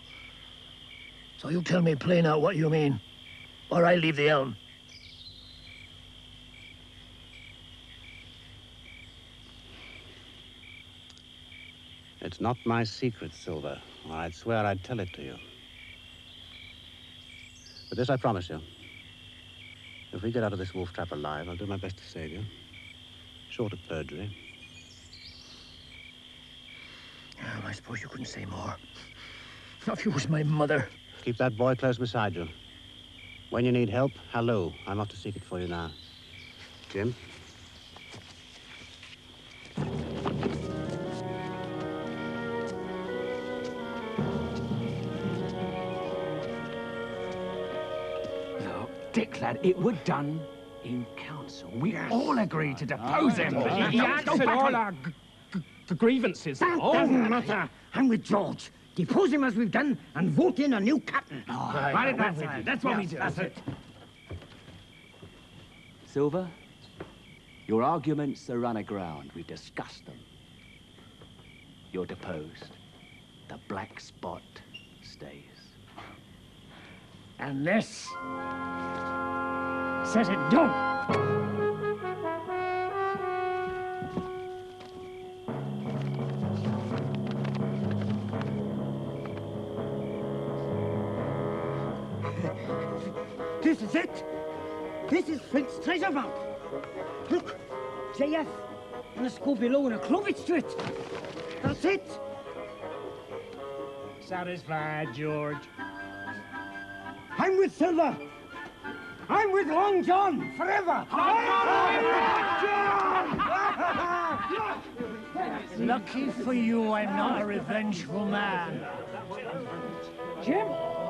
So you tell me plain out what you mean, or I leave the elm. It's not my secret, Silver, or I'd swear I'd tell it to you. But this I promise you. If we get out of this wolf trap alive, I'll do my best to save you. Short of perjury. I suppose you couldn't say more. Not if you was my mother. Keep that boy close beside you. When you need help, hello. I'm off to seek it for you now. Jim? No, Dick, lad, it were done in council. We all agreed to depose him. He answered all our grievances. That doesn't matter. I'm with George. Depose him as we've done and vote in a new captain. That's what we do. That's it. Silver, your arguments are run aground. We discussed them. You're deposed. The black spot stays. And this says it don't. This is it. This is Flint's treasure vault. Look, JF, and let's go below and Clovitz to it. That's it. Satisfied, George. I'm with Silver. I'm with Long John forever. Lucky for you, I'm not a revengeful man. Jim,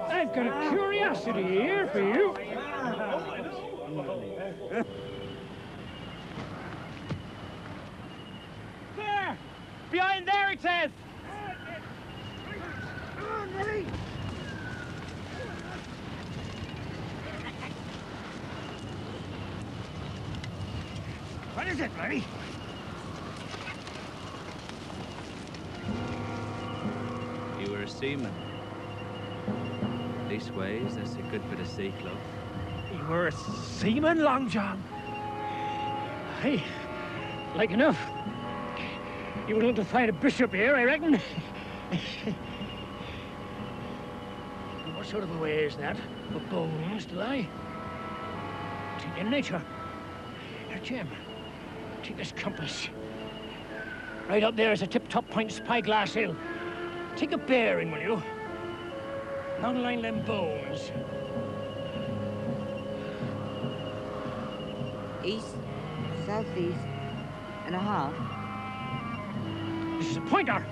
I've got a curiosity here for you. There! Behind there, it says! Come on, Nelly! What is it, Larry? You were a seaman. Leastways, that's a good bit of sea cloth. You were a seaman, Long John? Hey, like enough. You wouldn't have to find a bishop here, I reckon. What sort of a way is that? For bones to lie? Take in nature. Here, Jim, take this compass. Right up there is a tip-top point spyglass hill. Take a bearing, will you? Down the line them bones. East, southeast, and a half. This is a pointer.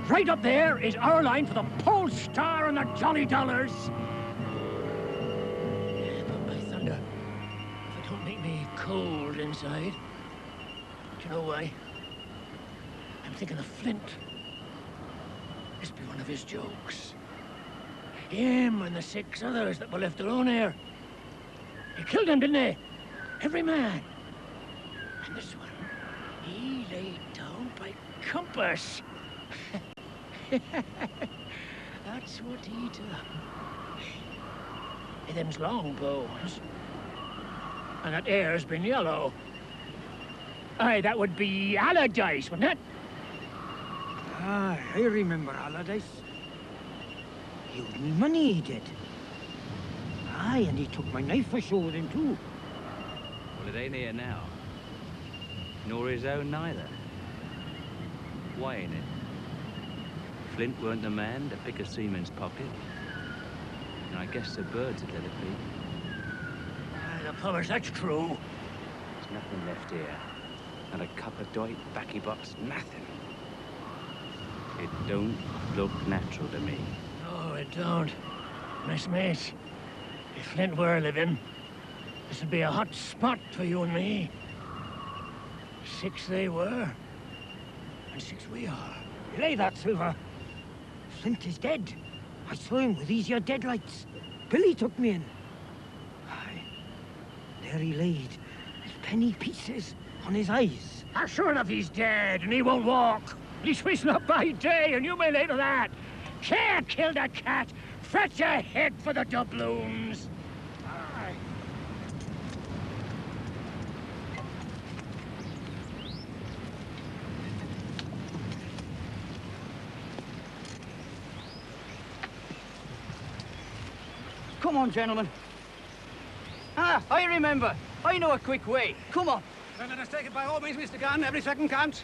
Right up there is our line for the Pole Star and the Jolly Dollars. But by thunder, if it don't make me cold inside. Do you know why? I'm thinking of Flint. This be one of his jokes. Him and the 6 others that were left alone here. He killed them, didn't he? Every man. And this one, he laid down by compass. That's what he done. And them's long bones. And that air's been yellow. Aye, that would be Allardyce, wouldn't it? Ah, I remember Allardyce. He owed me money, he did. Aye, and he took my knife ashore with him, too. Well, it ain't here now. Nor his own neither. Why ain't it? Flint weren't the man to pick a seaman's pocket. And I guess the birds would let it be. Aye, the powers, that's true. There's nothing left here. Not a cup of doit, baccy box, nothing. It don't look natural to me. No, it don't. Messmate, if Flint were living, this would be a hot spot for you and me. 6 they were, and 6 we are. Lay that, Silver. Flint is dead. I saw him with these here deadlights. Billy took me in. Aye. There he laid, with penny pieces on his eyes. Sure enough he's dead, and he won't walk. He's facing up by day, and you may lay to that. Can't kill the cat. Fetch a head for the doubloons. Aye. Come on, gentlemen. Ah, I remember. I know a quick way. Come on. Then let us take it by all means, Mr. Gunn. Every second counts.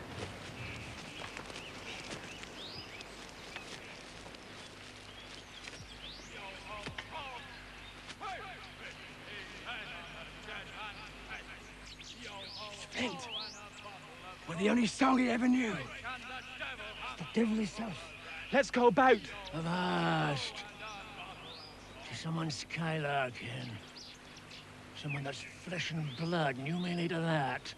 Flint. We're the only song he ever knew. The devil himself. Let's go about. Avast. To someone skylarking. Someone that's flesh and blood, and you may need of that.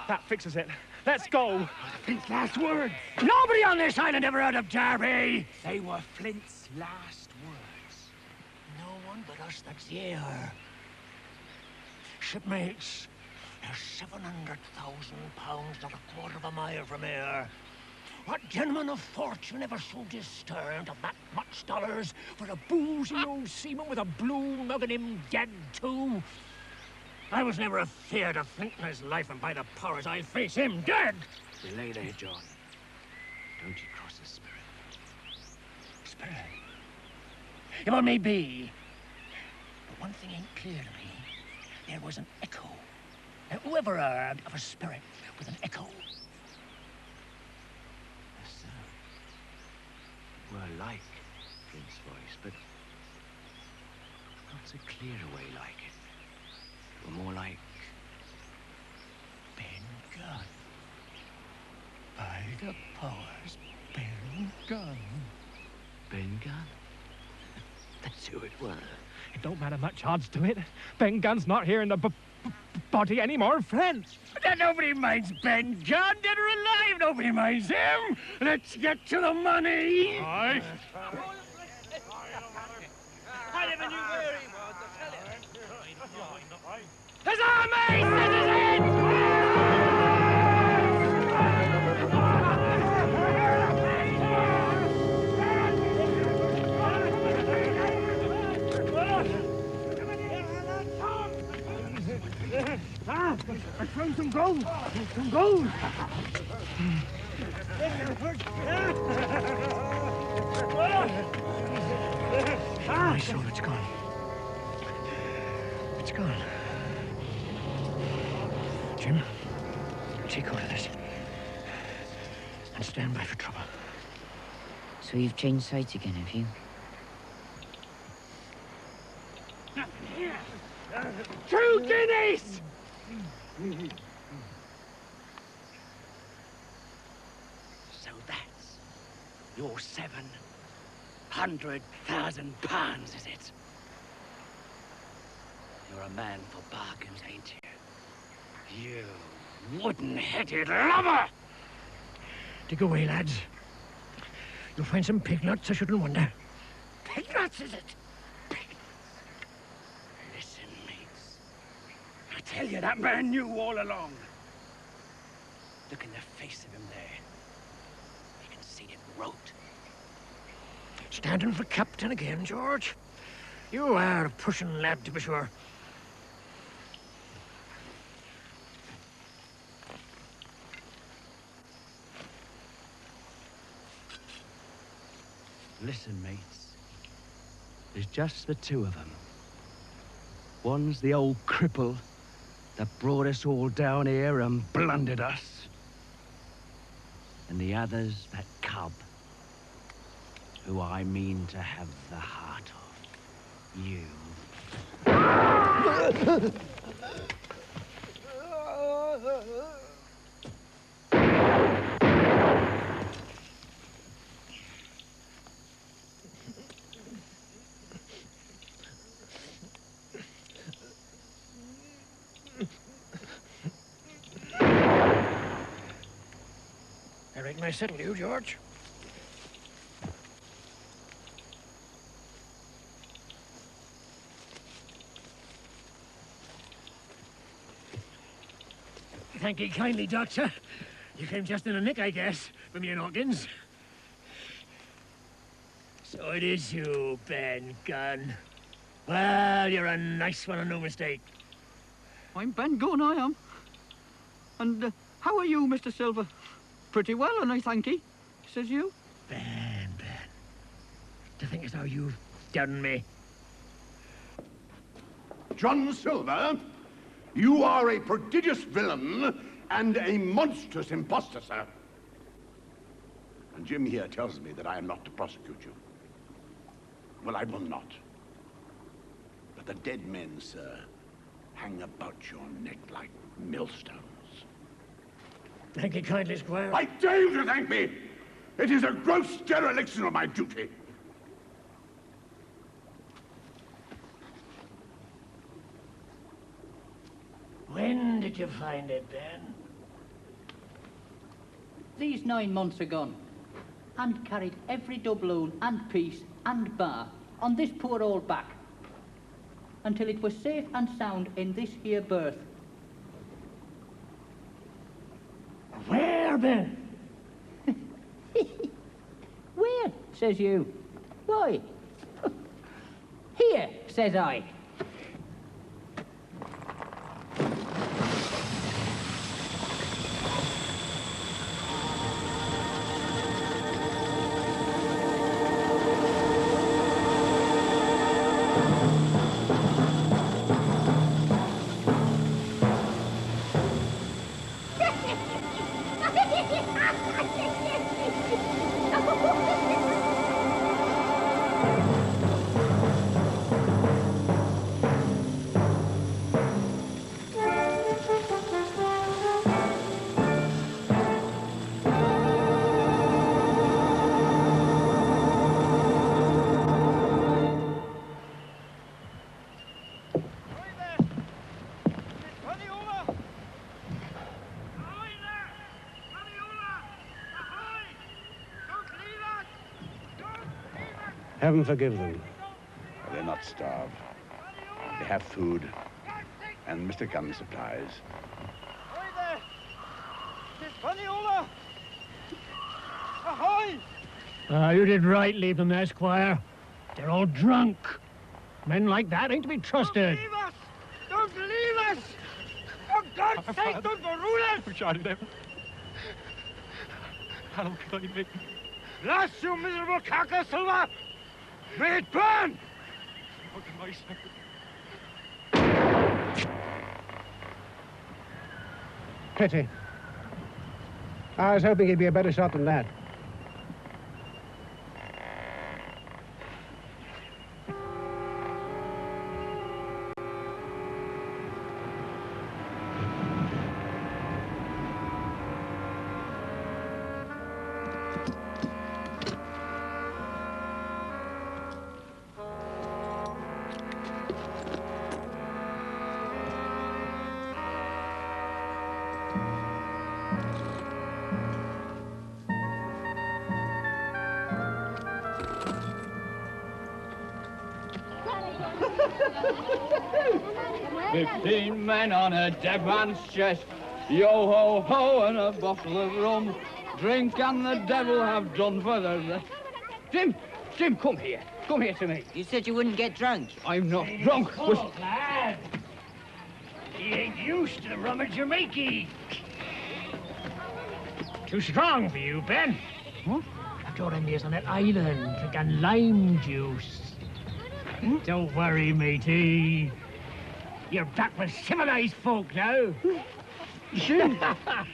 That fixes it. Let's go. Flint's last words. Nobody on this island ever heard of Darby. They were Flint's last words. No one but us that's here. Shipmates, there's 700,000 pounds, not a quarter of a mile from here. What gentleman of fortune ever so disturbed of that much dollars for a boozy old seaman with a blue mug and him dead too? I was never afeard of Flint in his life, and by the powers I'll face him dead! Belay there, John. Don't you cross the spirit. Spirit? It well may be. But one thing ain't clear to me. There was an echo. Now, whoever heard of a spirit with an echo? Were like Flint's voice, but not so clear a way like it. It were more like Ben Gunn. By the powers, Ben Gunn. Ben Gunn? That's who it were. It don't matter much odds to it. Ben Gunn's not here in the body anymore, Flint. Then nobody minds Ben Gunn, dead or alive. Nobody minds him. Let's get to the money. Aye. I never knew where he was, Huzzah, mates! Ah, I found some gold. Some gold. Ah, I saw it's gone. It's gone. Jim, take hold of this. And stand by for trouble. So you've changed sides again, have you? 2 guineas! So that's your £700,000, is it? You're a man for bargains, ain't you? You wooden-headed lover! Dig away, lads. You'll find some pig nuts, I shouldn't wonder. Pig nuts, is it? Listen, mates. I tell you, that man knew all along. Look in the face of him there. You can see it wrote. Standing for captain again, George. You are a pushing lad, to be sure. Listen, mates. There's just the two of them. One's the old cripple that brought us all down here and blundered us. And the other's that cub, who I mean to have the heart of. You. I settle you, George. Thank you kindly, Doctor. You came just in a nick, I guess, for me and Hawkins. So it is you, Ben Gunn. Well, you're a nice one and no mistake. I'm Ben Gunn, I am. And how are you, Mr. Silver? Pretty well, and I thank ye, says you. Ben. To think as how you've done me. John Silver, you are a prodigious villain and a monstrous impostor, sir. And Jim here tells me that I am not to prosecute you. Well, I will not. But the dead men, sir, hang about your neck like millstones. Thank you kindly, Squire. I dare you to thank me! It is a gross dereliction of my duty. When did you find it, Ben? These 9 months agone, and carried every doubloon and piece and bar on this poor old back, until it was safe and sound in this here berth. Where, Ben? Where, says you? Why? Here, says I. Heaven forgive them. They're not starved. They have food and Mr. Gunn supplies. Ahoy there! Tis Paniola! Ahoy! You did right, leave them there, Squire. They're all drunk. Men like that ain't to be trusted. Don't leave us! Don't leave us! For God's sake, don't rule us! We shot him. How could I make... Blast you miserable carcass, Silver! May it burn! How can I say? Pity. I was hoping he'd be a better shot than that. "15 men on a dead man's chest, yo-ho-ho and a bottle of rum. Drink and the devil have done for the rest." Jim, come here. Come here to me. You said you wouldn't get drunk. I'm not drunk. Come, lad. He ain't used to the rum of Jamaica. Too strong for you, Ben. Huh? After all them years on that island, drinking lime juice. Don't worry, matey. You're back with civilized folk now. Jim!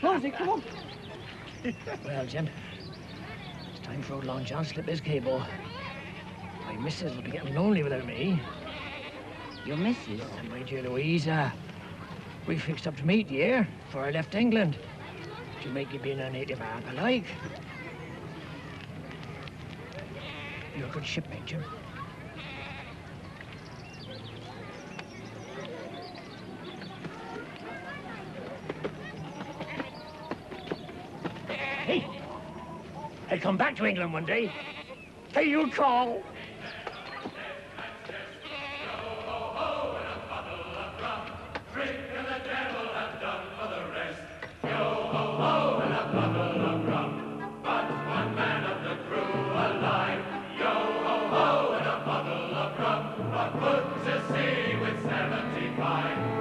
Rosie, come on. Well, Jim, it's time for old Long John to slip his cable. My missus will be getting lonely without me. Your missus? And my dear Louisa. We fixed up to meet here before I left England. Jamaica being a native half alike. You're a good shipmate, Jim. Hey, come back to England one day. Hey, you'll call. Drink and the devil have done for the rest. Yo-ho-ho and a bottle of rum. But one man of the crew alive. Yo-ho-ho and a bottle of rum. But put to sea with 75.